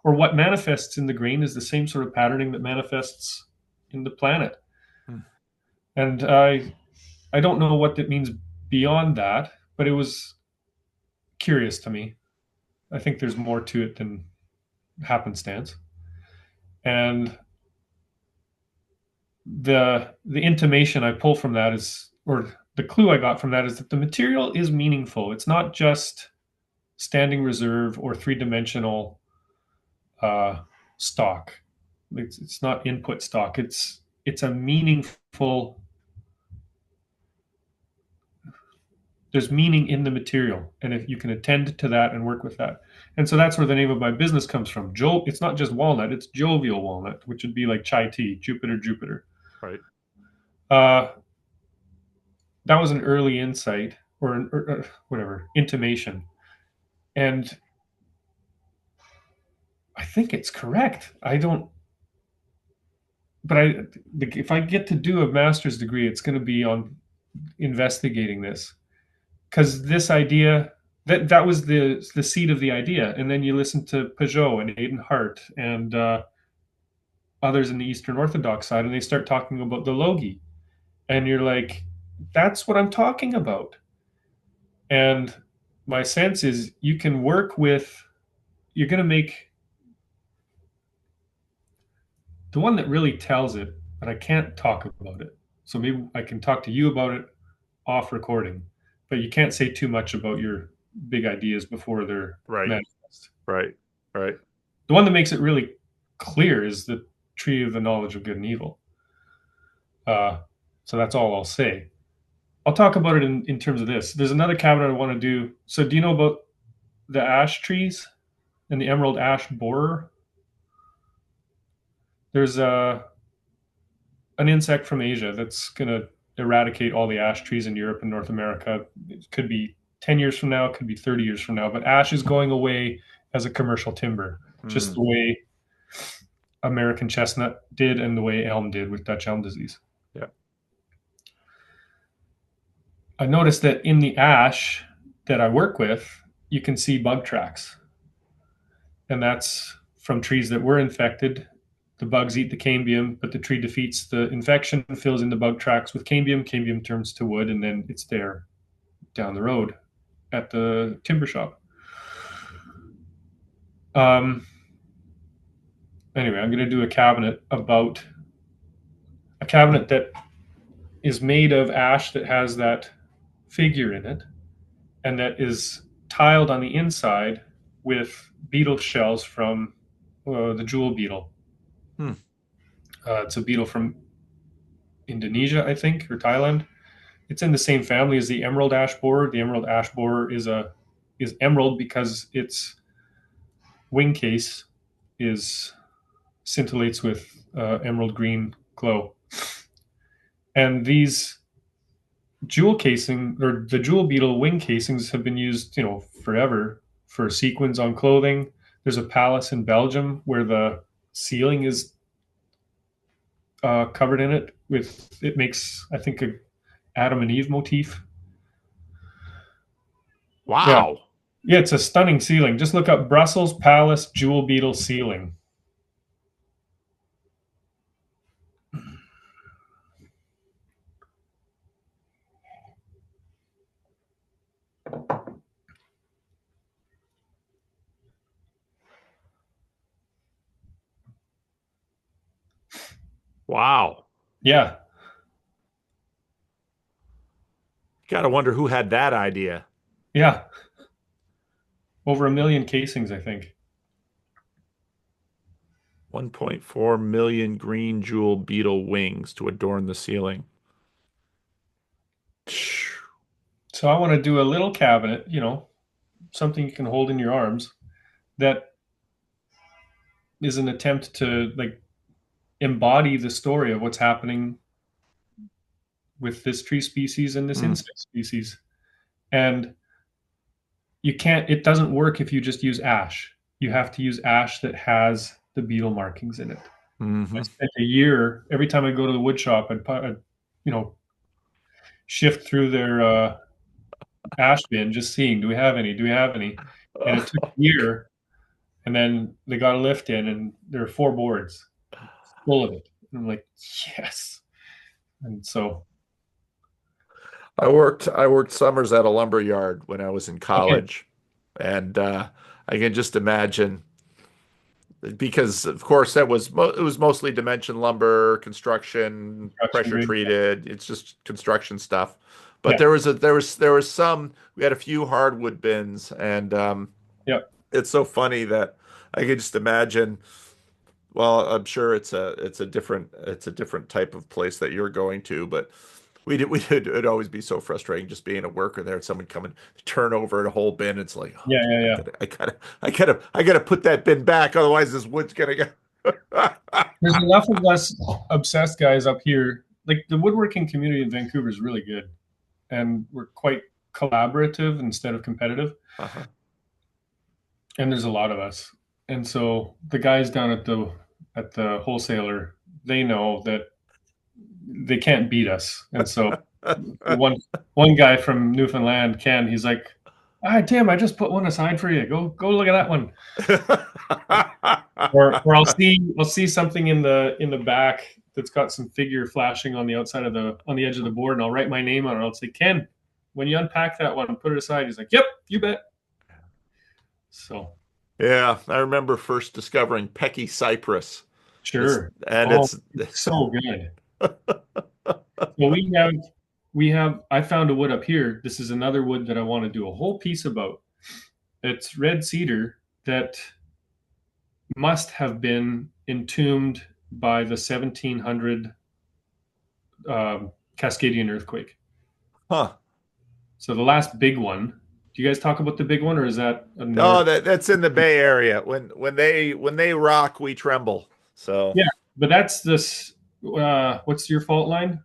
or what manifests in the grain is the same sort of patterning that manifests in the planet. Hmm. And I don't know what that means beyond that, but it was curious to me. I think there's more to it than happenstance. And the intimation I pull from that is, or the clue I got from that is that the material is meaningful. It's not just standing reserve or three-dimensional stock. It's not input stock. It's a meaningful. There's meaning in the material, and if you can attend to that and work with that, and so that's where the name of my business comes from. It's not just walnut; it's jovial walnut, which would be like chai tea, Jupiter, Jupiter. Right. Uh, that was an early insight or whatever intimation, and I think it's correct. I don't, but if I get to do a master's degree, it's going to be on investigating this, because this idea that was the seed of the idea, and then you listen to Peugeot and Aidan Hart and others in the Eastern Orthodox side, and they start talking about the logi. And you're like, that's what I'm talking about. And my sense is you can work with, you're going to make the one that really tells it, but I can't talk about it. So maybe I can talk to you about it off recording, but you can't say too much about your big ideas before they're Right, manifest. right, right. The one that makes it really clear is the tree of the knowledge of good and evil. Uh, so that's all I'll say. I'll talk about it in terms of this. There's another cabinet I want to do. So do you know about the ash trees and the emerald ash borer? There's an insect from Asia that's going to eradicate all the ash trees in Europe and North America. It could be 10 years from now, it could be 30 years from now, but ash is going away as a commercial timber, just Mm, the way American chestnut did and the way elm did with Dutch elm disease. yeah. I noticed that in the ash that I work with, you can see bug tracks. And that's from trees that were infected. The bugs eat the cambium, but the tree defeats the infection, fills in the bug tracks with cambium. Cambium turns to wood, and then it's there down the road at the timber shop. Um, anyway, I'm going to do a cabinet that is made of ash that has that figure in it, and that is tiled on the inside with beetle shells from the jewel beetle. Hmm. It's a beetle from Indonesia, I think, or Thailand. It's in the same family as the emerald ash borer. The emerald ash borer is emerald because its wing case is scintillates with emerald green glow. And these jewel casing or the jewel beetle wing casings have been used, forever for sequins on clothing. There's a palace in Belgium where the ceiling is covered in it with it makes I think a Adam and Eve motif. Yeah, Wow. yeah, it's a stunning ceiling. Just look up Brussels Palace jewel beetle ceiling. Wow. Yeah, Gotta wonder who had that idea. yeah, over 1 million casings, I think. 1.4 million green jewel beetle wings to adorn the ceiling. So I want to do a little cabinet, something you can hold in your arms that is an attempt to like embody the story of what's happening with this tree species and this Mm, insect species. And it doesn't work if you just use ash. You have to use ash that has the beetle markings in it. I hmm. spent a year, every time I go to the wood shop, I'd shift through their ash bin, just seeing, do we have any? And it took a year, and then they got a lift in, and there are 4 boards full of it. And I'm like, yes. And so, I worked summers at a lumber yard when I was in okay, college, and I can just imagine because of course it was mostly dimension lumber, construction, construction pressure grade. treated. It's just construction stuff. But Yeah, there was some we had a few hardwood bins, and yeah, it's so funny that I can just imagine. Well, I'm sure it's a different type of place that you're going to, but it'd always be so frustrating just being a worker there and someone coming to turn over a whole bin. It's like, oh, yeah, God, yeah, I yeah. gotta, I gotta, I gotta, I gotta put that bin back, otherwise this wood's gonna go. There's enough of us obsessed guys up here. Like the woodworking community in Vancouver is really good, and we're quite collaborative instead of competitive. Uh-huh. And there's a lot of us, and so the guys down at the wholesaler, they know that they can't beat us, and so one guy from Newfoundland, Ken, he's like, "Ah, Tim, I just put one aside for you. Go look at that one." or I'll see something in the back that's got some figure flashing on the outside of the on the edge of the board, and I'll write my name on it. I'll say, Ken, when you unpack that one, put it aside. He's like, yep, you bet. So Yeah, I remember first discovering Pecky cypress. It's sure. and Oh, it's it's so good. Well, we have I found a wood up here. This is another wood that I want to do a whole piece about. It's red cedar that must have been entombed by the 1700 Cascadian earthquake. huh. So the last big one. Do you guys talk about the big one, or is that a Oh, north? that's in the Bay Area. When they rock, we tremble. So Yeah, but that's this. What's your fault line?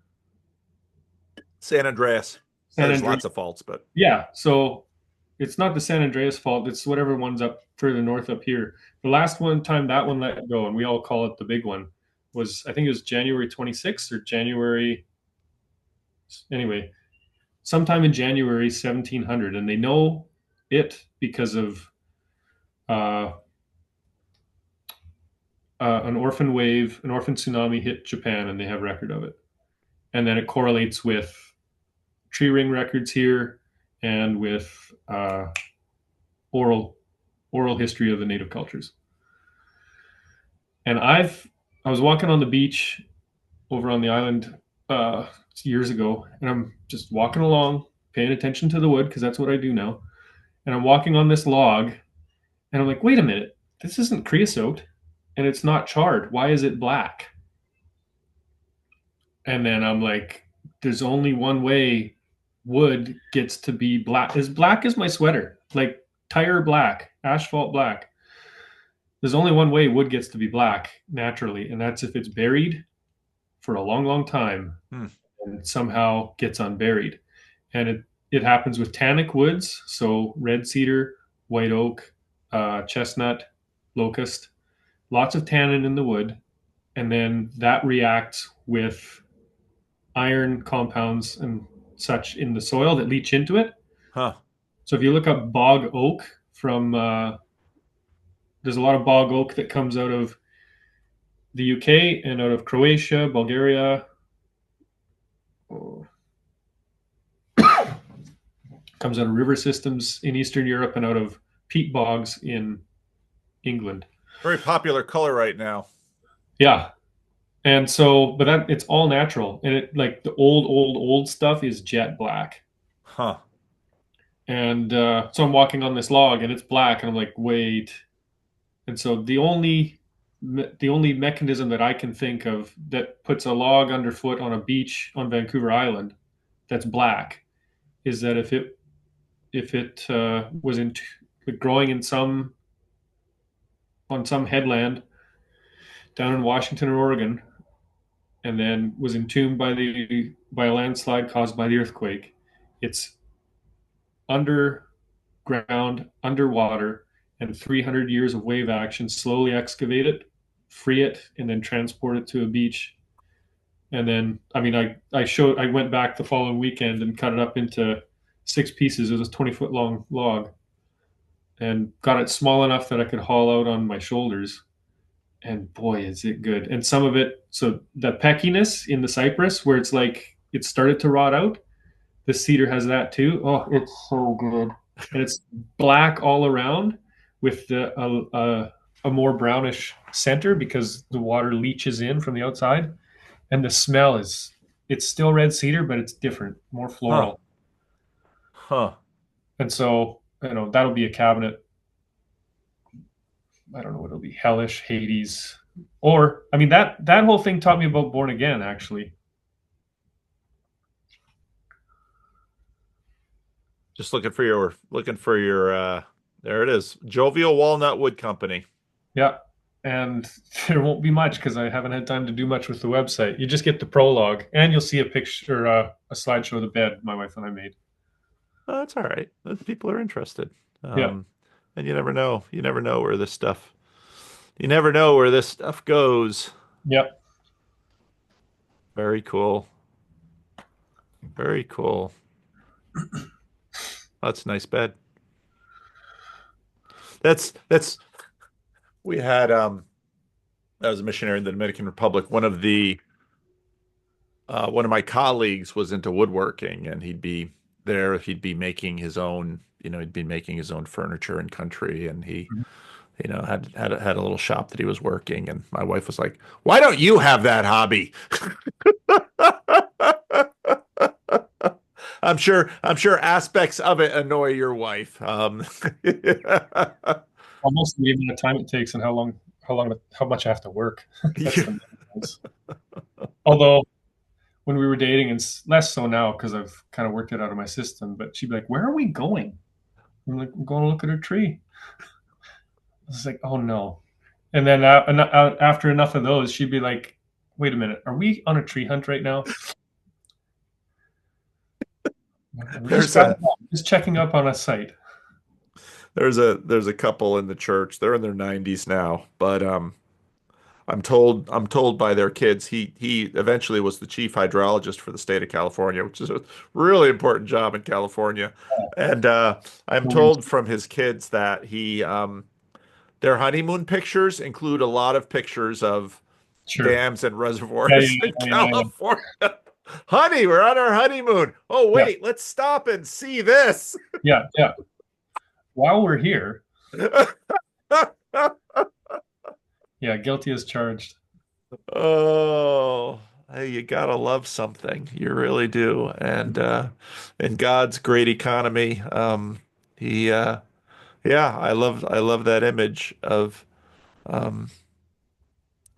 San Andreas. San There's Andreas. lots of faults, but Yeah, so it's not the San Andreas fault. It's whatever one's up further north up here. The last one time that one let go, and we all call it the big one, was I think it was January 26th or January. Anyway, sometime in January 1700, and they know it because of uh, an orphan wave, an orphan tsunami hit Japan, and they have record of it. And then it correlates with tree ring records here and with oral oral history of the native cultures. And I was walking on the beach over on the island years ago, and I'm just walking along, paying attention to the wood because that's what I do now. And I'm walking on this log, and I'm like, wait a minute, this isn't creosote, and it's not charred. Why is it black? And then I'm like, there's only one way wood gets to be black. As black as my sweater, like tire black, asphalt black. There's only one way wood gets to be black naturally, and that's if it's buried for a long, long time hmm. and somehow gets unburied. And it happens with tannic woods, so red cedar, white oak, chestnut, locust, lots of tannin in the wood, and then that reacts with iron compounds and such in the soil that leach into it. Huh. So if you look up bog oak from, there's a lot of bog oak that comes out of the UK and out of Croatia, Bulgaria. Oh, comes out of river systems in Eastern Europe and out of peat bogs in England. Very popular color right now. Yeah. And so, but that it's all natural. And it like the old stuff is jet black. Huh. And so I'm walking on this log and it's black. And I'm like, wait. And so the only mechanism that I can think of that puts a log underfoot on a beach on Vancouver Island that's black is that if it was in growing in some on some headland down in Washington or Oregon, and then was entombed by a landslide caused by the earthquake. It's underground, underwater, and 300 years of wave action slowly excavate it, free it, and then transport it to a beach. And then, I mean, I went back the following weekend and cut it up into 6 pieces. It was a 20-foot long log, and got it small enough that I could haul out on my shoulders. And boy, is it good. And some of it, so the peckiness in the cypress, where it's like it started to rot out, the cedar has that too. Oh, it's so good. And it's black all around with a more brownish center because the water leaches in from the outside. And the smell is, it's still red cedar, but it's different, more Huh. floral. Huh. And so, that'll be a cabinet. I don't know what it'll be, Hellish, Hades. Or, I mean, that whole thing taught me about Born Again, actually. Just looking for your there it is. Jovial Walnut Wood Company. Yeah. And there won't be much because I haven't had time to do much with the website. You just get the prologue, and you'll see a picture, a slideshow of the bed my wife and I made. Oh, that's all right. People are interested. Yeah. And you never know. You never know where this stuff. You never know where this stuff goes. Yep. Very cool. Very cool. That's a nice bed. That's we had I was a missionary in the Dominican Republic. One of my colleagues was into woodworking, and he'd be there. He'd be making his own, he'd be making his own furniture and country, and he, Mhm. had a little shop that he was working. And my wife was like, "Why don't you have that hobby?" I'm sure aspects of it annoy your wife. Almost the amount of time it takes and how much I have to work. That's Yeah. the main things. Although when we were dating, and less so now because I've kind of worked it out of my system. But she'd be like, "Where are we going?" I'm like, "I'm going to look at a tree." I was like, "Oh no!" And then after enough of those, she'd be like, "Wait a minute, are we on a tree hunt right now? We're just There's driving a along, just checking up on a site." there's a couple in the church. They're in their 90s now, but I'm told by their kids he eventually was the chief hydrologist for the state of California, which is a really important job in California. And I'm told from his kids that he their honeymoon pictures include a lot of pictures of Sure. dams and Yeah, reservoirs yeah, in yeah, yeah, yeah. California. Honey, we're on our honeymoon. Oh, Yeah, wait, let's stop and see this. yeah, yeah. While we're here, yeah, guilty as charged. Oh, hey, you gotta love something. You really do. And in God's great economy, he yeah, I love that image of um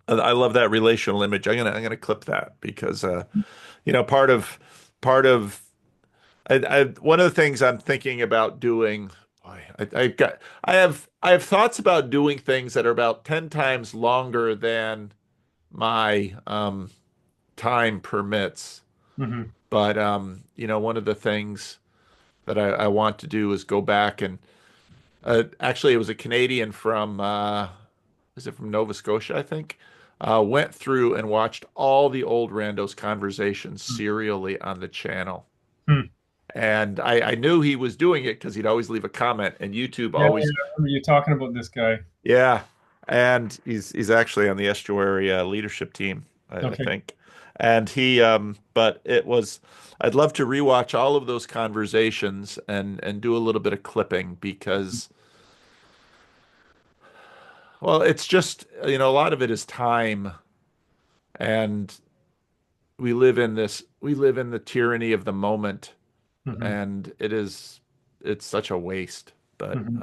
I love that relational image. I'm gonna clip that because part of one of the things I'm thinking about doing, boy, I have thoughts about doing things that are about 10 times longer than my time permits. Hmm. But one of the things that I want to do is go back and actually it was a Canadian from is it from Nova Scotia, I think, went through and watched all the old Randos conversations serially on the channel. Hmm. And I knew he was doing it because he'd always leave a comment, and YouTube Yeah, yeah, always, I remember you talking about this guy. yeah. And he's actually on the estuary leadership team, I Okay. think. And but I'd love to rewatch all of those conversations and do a little bit of clipping because, well, it's just, a lot of it is time, and we live in the tyranny of the moment, Hmm. and it's such a waste. But Hmm.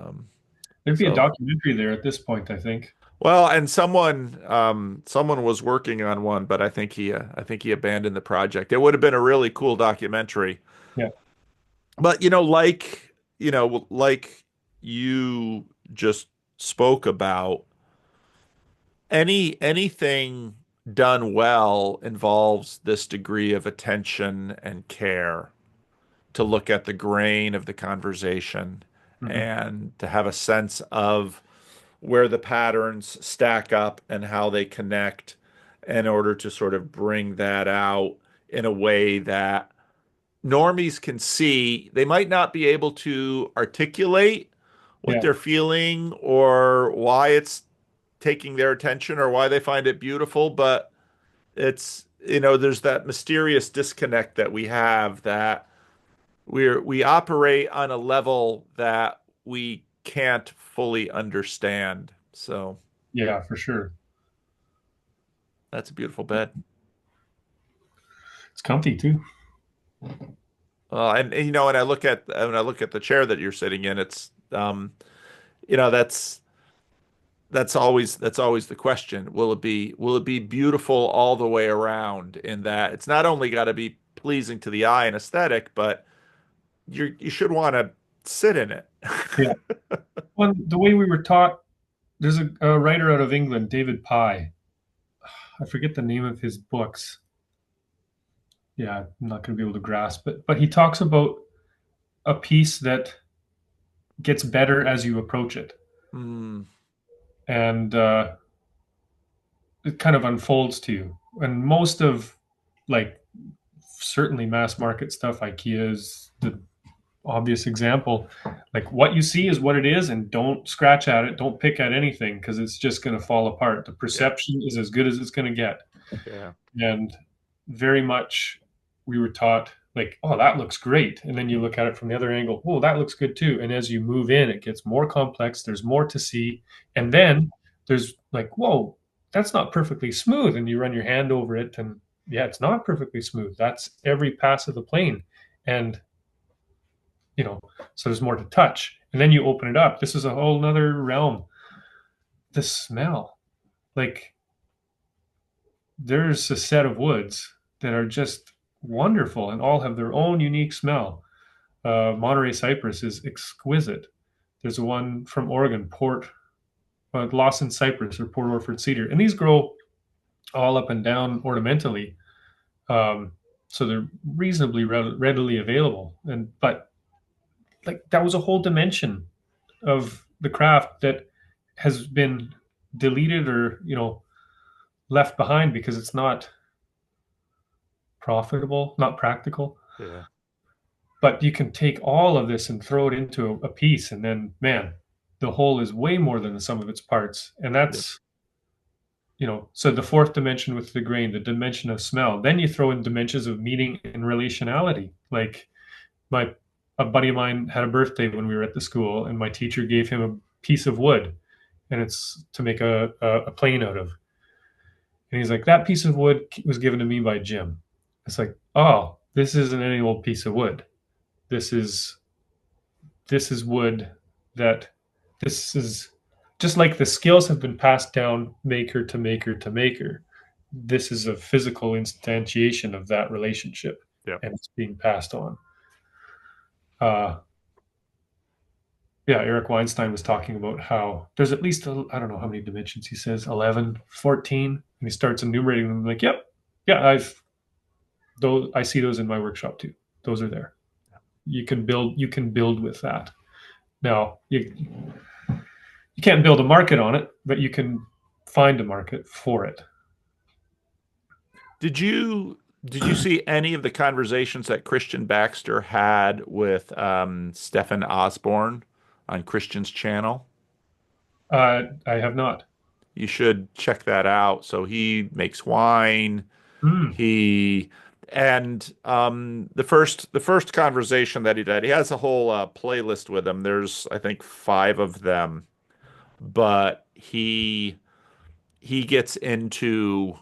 There'd be a so. documentary there at this point, I think. Well, and someone was working on one, but I think he abandoned the project. It would have been a really cool documentary. Yeah, But like you just spoke about, anything done well involves this degree of attention and care to look at the grain of the conversation hmm, and to have a sense of where the patterns stack up and how they connect in order to sort of bring that out in a way that normies can see. They might not be able to articulate what yeah, they're feeling or why it's taking their attention or why they find it beautiful, but there's that mysterious disconnect that we have that we operate on a level that we can't fully understand. So yeah, for sure. that's a beautiful bed. It's comfy too. And when I look at the chair that you're sitting in, it's that's always the question. Will it be beautiful all the way around in that it's not only got to be pleasing to the eye and aesthetic, but you should want to sit in it. Yeah. Well, the way we were taught, there's a writer out of England, David Pye. I forget the name of his books. Yeah, I'm not going to be able to grasp it. But he talks about a piece that gets better as you approach it, Hmm. and it kind of unfolds to you. And most of, like, certainly mass market stuff, IKEA's, the obvious example. Like what you see is what it is, and don't scratch at it. Don't pick at anything because it's just going to fall apart. The Yeah. perception is as good as it's going to get. Yeah. And very much we were taught like, oh, that looks great. And then you look at it from the other angle, oh, that looks good too. And as you move in, it gets more complex. There's more to see. And Yeah. then there's like, whoa, that's not perfectly smooth. And you run your hand over it, and yeah, it's not perfectly smooth. That's every pass of the plane. And you know, so there's more to touch. And then you open it up. This is a whole nother realm. The smell. Like there's a set of woods that are just wonderful and all have their own unique smell. Monterey cypress is exquisite. There's one from Oregon, Lawson cypress or Port Orford cedar, and these grow all up and down ornamentally, so they're reasonably readily available. And but like that was a whole dimension of the craft that has been deleted or left behind because it's not profitable, not practical. Yeah. But you can take all of this and throw it into a piece, and then man, the whole is way more than the sum of its parts. And Yeah. that's so the fourth dimension with the grain, the dimension of smell. Then you throw in dimensions of meaning and relationality. Like my a buddy of mine had a birthday when we were at the school, and my teacher gave him a piece of wood, and it's to make a plane out of. And he's like, that piece of wood was given to me by Jim. It's like, oh, this isn't any old piece of wood. This is wood that this is just like the skills have been passed down maker to maker to maker. This is a physical instantiation of that relationship, Yeah. and it's being passed on. Uh, yeah, Eric Weinstein was talking about how there's at least, I don't know how many dimensions he says, 11, 14, and he starts enumerating them like, yep, yeah, I see those in my workshop too. Those are there. You can build with that. Now, you can't build a market on it, but you can find a market for it. Did you see any of the conversations that Christian Baxter had with Stephen Osborne on Christian's channel? I have not. You should check that out. So he makes wine. Mm, He and the first conversation that he did, he has a whole playlist with him. There's I think five of them, but he gets into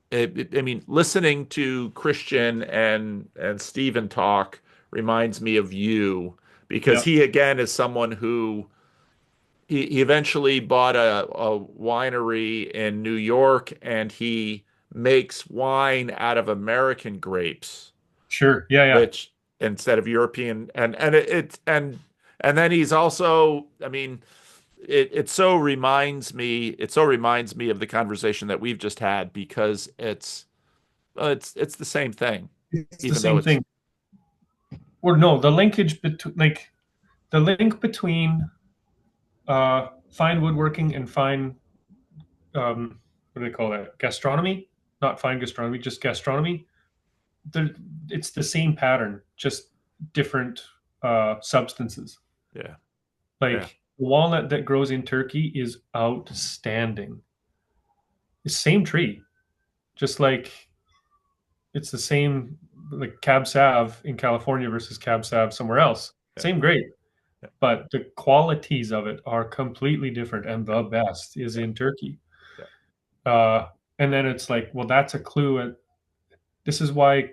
I mean, listening to Christian and Stephen talk reminds me of you because yeah, he again is someone who he eventually bought a winery in New York and he makes wine out of American grapes, sure. Yeah, yeah, which instead of European and then he's also, I mean, it so reminds me of the conversation that we've just had because it's the same thing, it's the even though same it's thing. Or no, the linkage between the link between fine woodworking and fine what do they call that? Gastronomy, not fine gastronomy, just gastronomy. They're, it's the same pattern, just different substances. yeah, yeah, Like the walnut that grows in Turkey is outstanding. It's same tree, just like it's the same like Cab Sav in California versus Cab Sav somewhere else. yeah, Same grade, yeah, but the qualities of it are completely different, and yeah, the best is yeah, in Turkey. yeah, Uh, and then it's like, well, that's a clue. This is why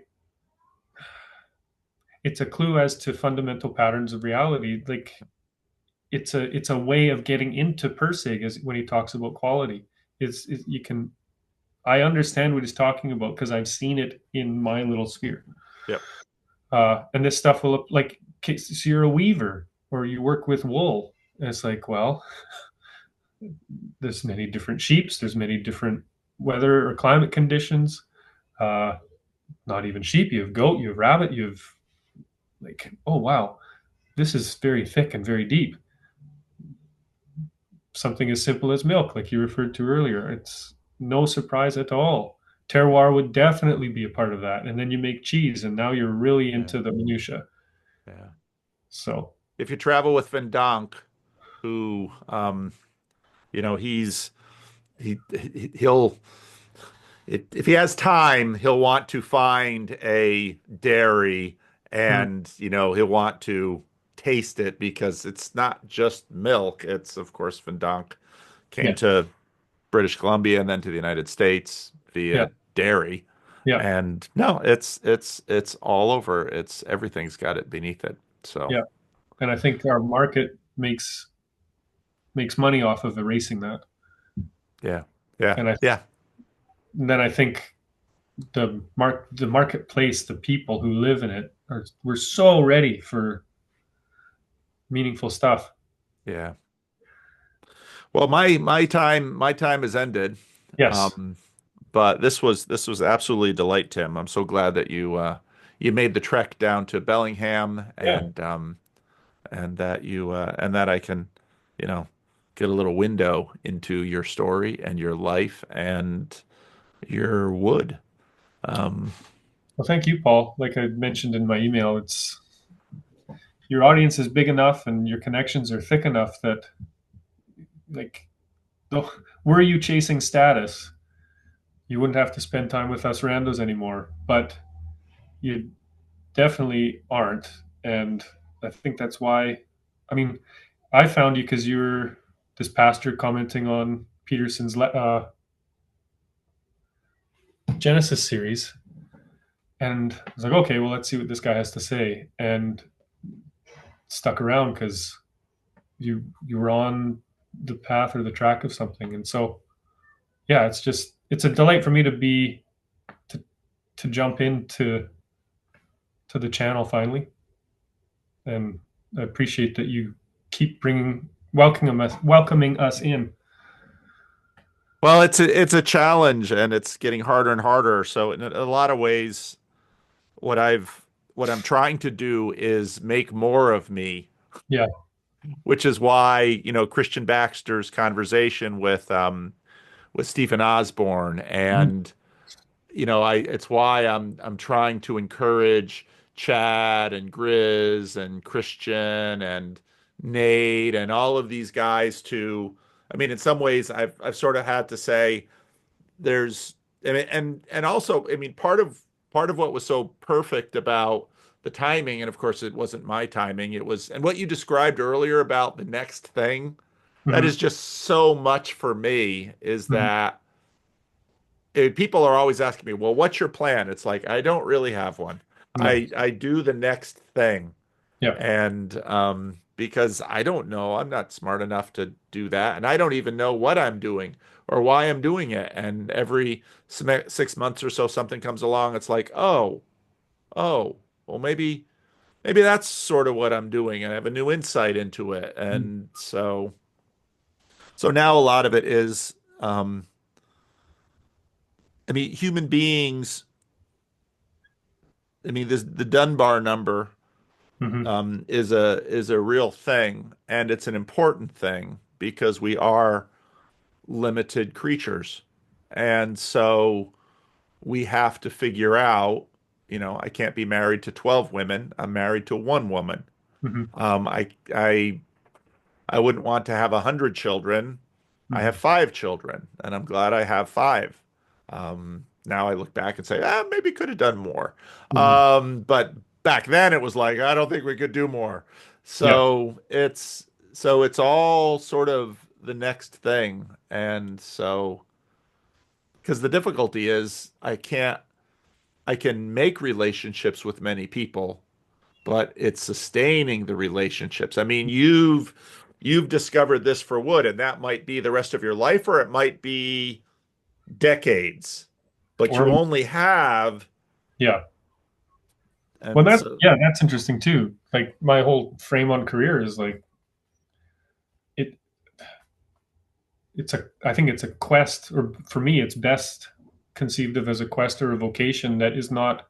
it's a clue as to fundamental patterns of reality. Like it's a way of getting into Persig as when he talks about quality. You can I understand what he's talking about because I've seen it in my little sphere. yeah, And this stuff will like so you're a weaver or you work with wool. And it's like, well, there's many different sheeps. There's many different weather or climate conditions. Uh, Not even sheep. You have goat. You have rabbit. You have like, oh wow, this is very thick and very deep. Something as simple as milk, like you referred to earlier. It's no surprise at all. Terroir would definitely be a part of that. And then you make cheese, and now you're really yeah, into the minutia. yeah. So if you travel with Vendonk, who he's he'll if he has time, he'll want to find a dairy mm, and he'll want to taste it because it's not just milk. It's of course Vendonk came yeah, to British Columbia and then to the United States yeah, via dairy. yeah, And no, it's all over. It's everything's got it beneath it. So yeah. And I think our market makes money off of erasing that. yeah, yeah, And yeah, then I think the marketplace, the people who live in it, we're so ready for meaningful stuff. yeah. Well, my time has ended. Yes. Um, but this was absolutely a delight, Tim. I'm so glad that you made the trek down to Bellingham Yeah. and that I can, you know, get a little window into your story and your life and your wood. Um, Well, thank you, Paul. Like I mentioned in my email, it's your audience is big enough and your connections are thick enough that, like, though, were you chasing status, you wouldn't have to spend time with us randos anymore. But you definitely aren't, and I think that's why. I mean, I found you because you were this pastor commenting on Peterson's Genesis series, and I was like, okay, well, let's see what this guy has to say, and stuck around because you were on the path or the track of something, and so yeah, it's a delight for me to to jump into to the channel finally, and I appreciate that you keep bringing welcoming us in. well, it's a challenge and it's getting harder and harder. So in a lot of ways, what I've what I'm trying to do is make more of me, Yeah. which is why, Christian Baxter's conversation with Stephen Osborne Mhm. and it's why I'm trying to encourage Chad and Grizz and Christian and Nate and all of these guys to I mean in some ways I've sort of had to say there's and also I mean part of what was so perfect about the timing and of course it wasn't my timing it was and what you described earlier about the next thing that Mhm. is just so much for me is Mhm. that people are always asking me, well, what's your plan? It's like, I don't really have one. No. I do the next thing. Yeah. And because I don't know, I'm not smart enough to do that. And I don't even know what I'm doing or why I'm doing it. And every 6 months or so, something comes along. It's like, oh, well, maybe that's sort of what I'm doing. And I have a new insight into it. Mhm. And so now a lot of it is, I mean, human beings, I mean, the Dunbar number Mhm. is a real thing, and it's an important thing because we are limited creatures, and so we have to figure out. I can't be married to 12 women. I'm married to one woman. Mhm. I wouldn't want to have 100 children. I have Mhm. 5 children, and I'm glad I have 5. Now I look back and say, maybe could have done more. Mhm. But back then it was like, I don't think we could do more. Yeah. So it's all sort of the next thing. And so, because the difficulty is I can make relationships with many people, but it's sustaining the relationships. I mean, you've discovered this for wood, and that might be the rest of your life, or it might be decades, but Or you only have, yeah. Well, and so that's interesting too. Like my whole frame on career is like it. I think it's a quest, or for me, it's best conceived of as a quest or a vocation that is not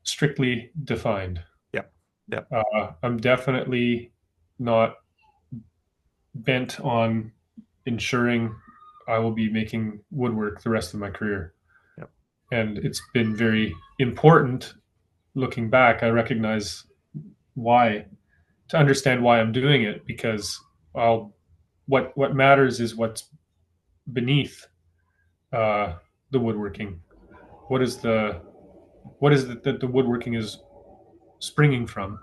strictly defined. yep, yep, I'm definitely not bent on ensuring I will be making woodwork the rest of my career. yep, And it's been very important looking back, I recognize why, to understand why I'm doing it, because I'll, what matters is what's beneath uh, the woodworking. What is the what is it that the woodworking is springing from?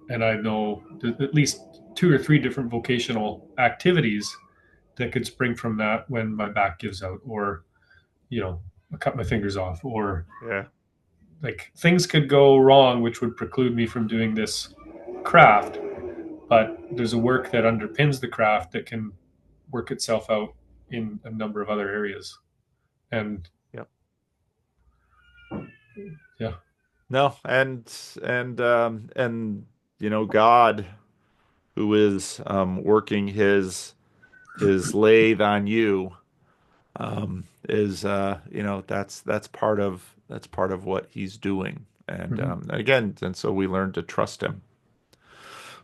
And I know at least two or three different vocational activities that could spring from that when my back gives out, or I cut my fingers off, or Yeah. like things could go wrong, which would preclude me from doing this craft. But there's a work that underpins the craft that can work itself out in a number of other areas. And Yep. yeah. No, and God, who is working his lathe on you, is that's part of what he's doing. And Mhm. again, and so we learn to trust him.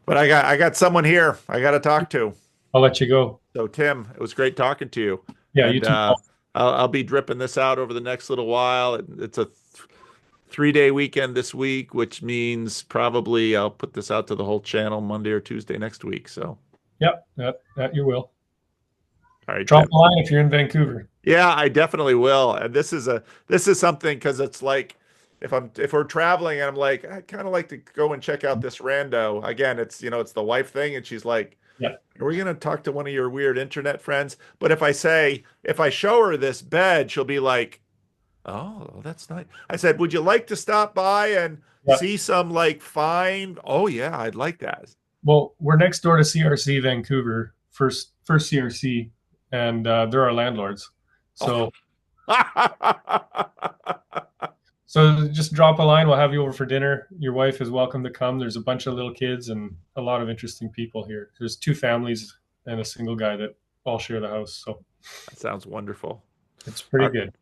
But I got someone here I got to talk to. I'll let you go. So Tim, it was great talking to you, Yeah, you and too, Paul. I'll be dripping this out over the next little while. It's a 3-day weekend this week, which means probably I'll put this out to the whole channel Monday or Tuesday next week. So, Yep, that you will. all right, Drop Tim. a line if you're in Vancouver. Yeah, I definitely will. And this is something because it's like if we're traveling and I'm like I kind of like to go and check out this rando. Again, it's the wife thing, and she's like, Yeah. "Are we gonna talk to one of your weird internet friends?" But if I show her this bed, she'll be like, "Oh, that's nice." I said, "Would you like to stop by and Yeah. see some like fine?" "Oh yeah, I'd like that." Well, we're next door to CRC Vancouver, first CRC, and they're our landlords. Oh. So so just drop a line. We'll have you over for dinner. Your wife is welcome to come. There's a bunch of little kids and a lot of interesting people here. There's two families and a single guy that all share the house. So That sounds wonderful. it's All pretty right, good.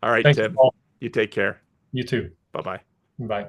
all right, Thank you, Tim. Paul. You take care. You too. Bye-bye. Bye.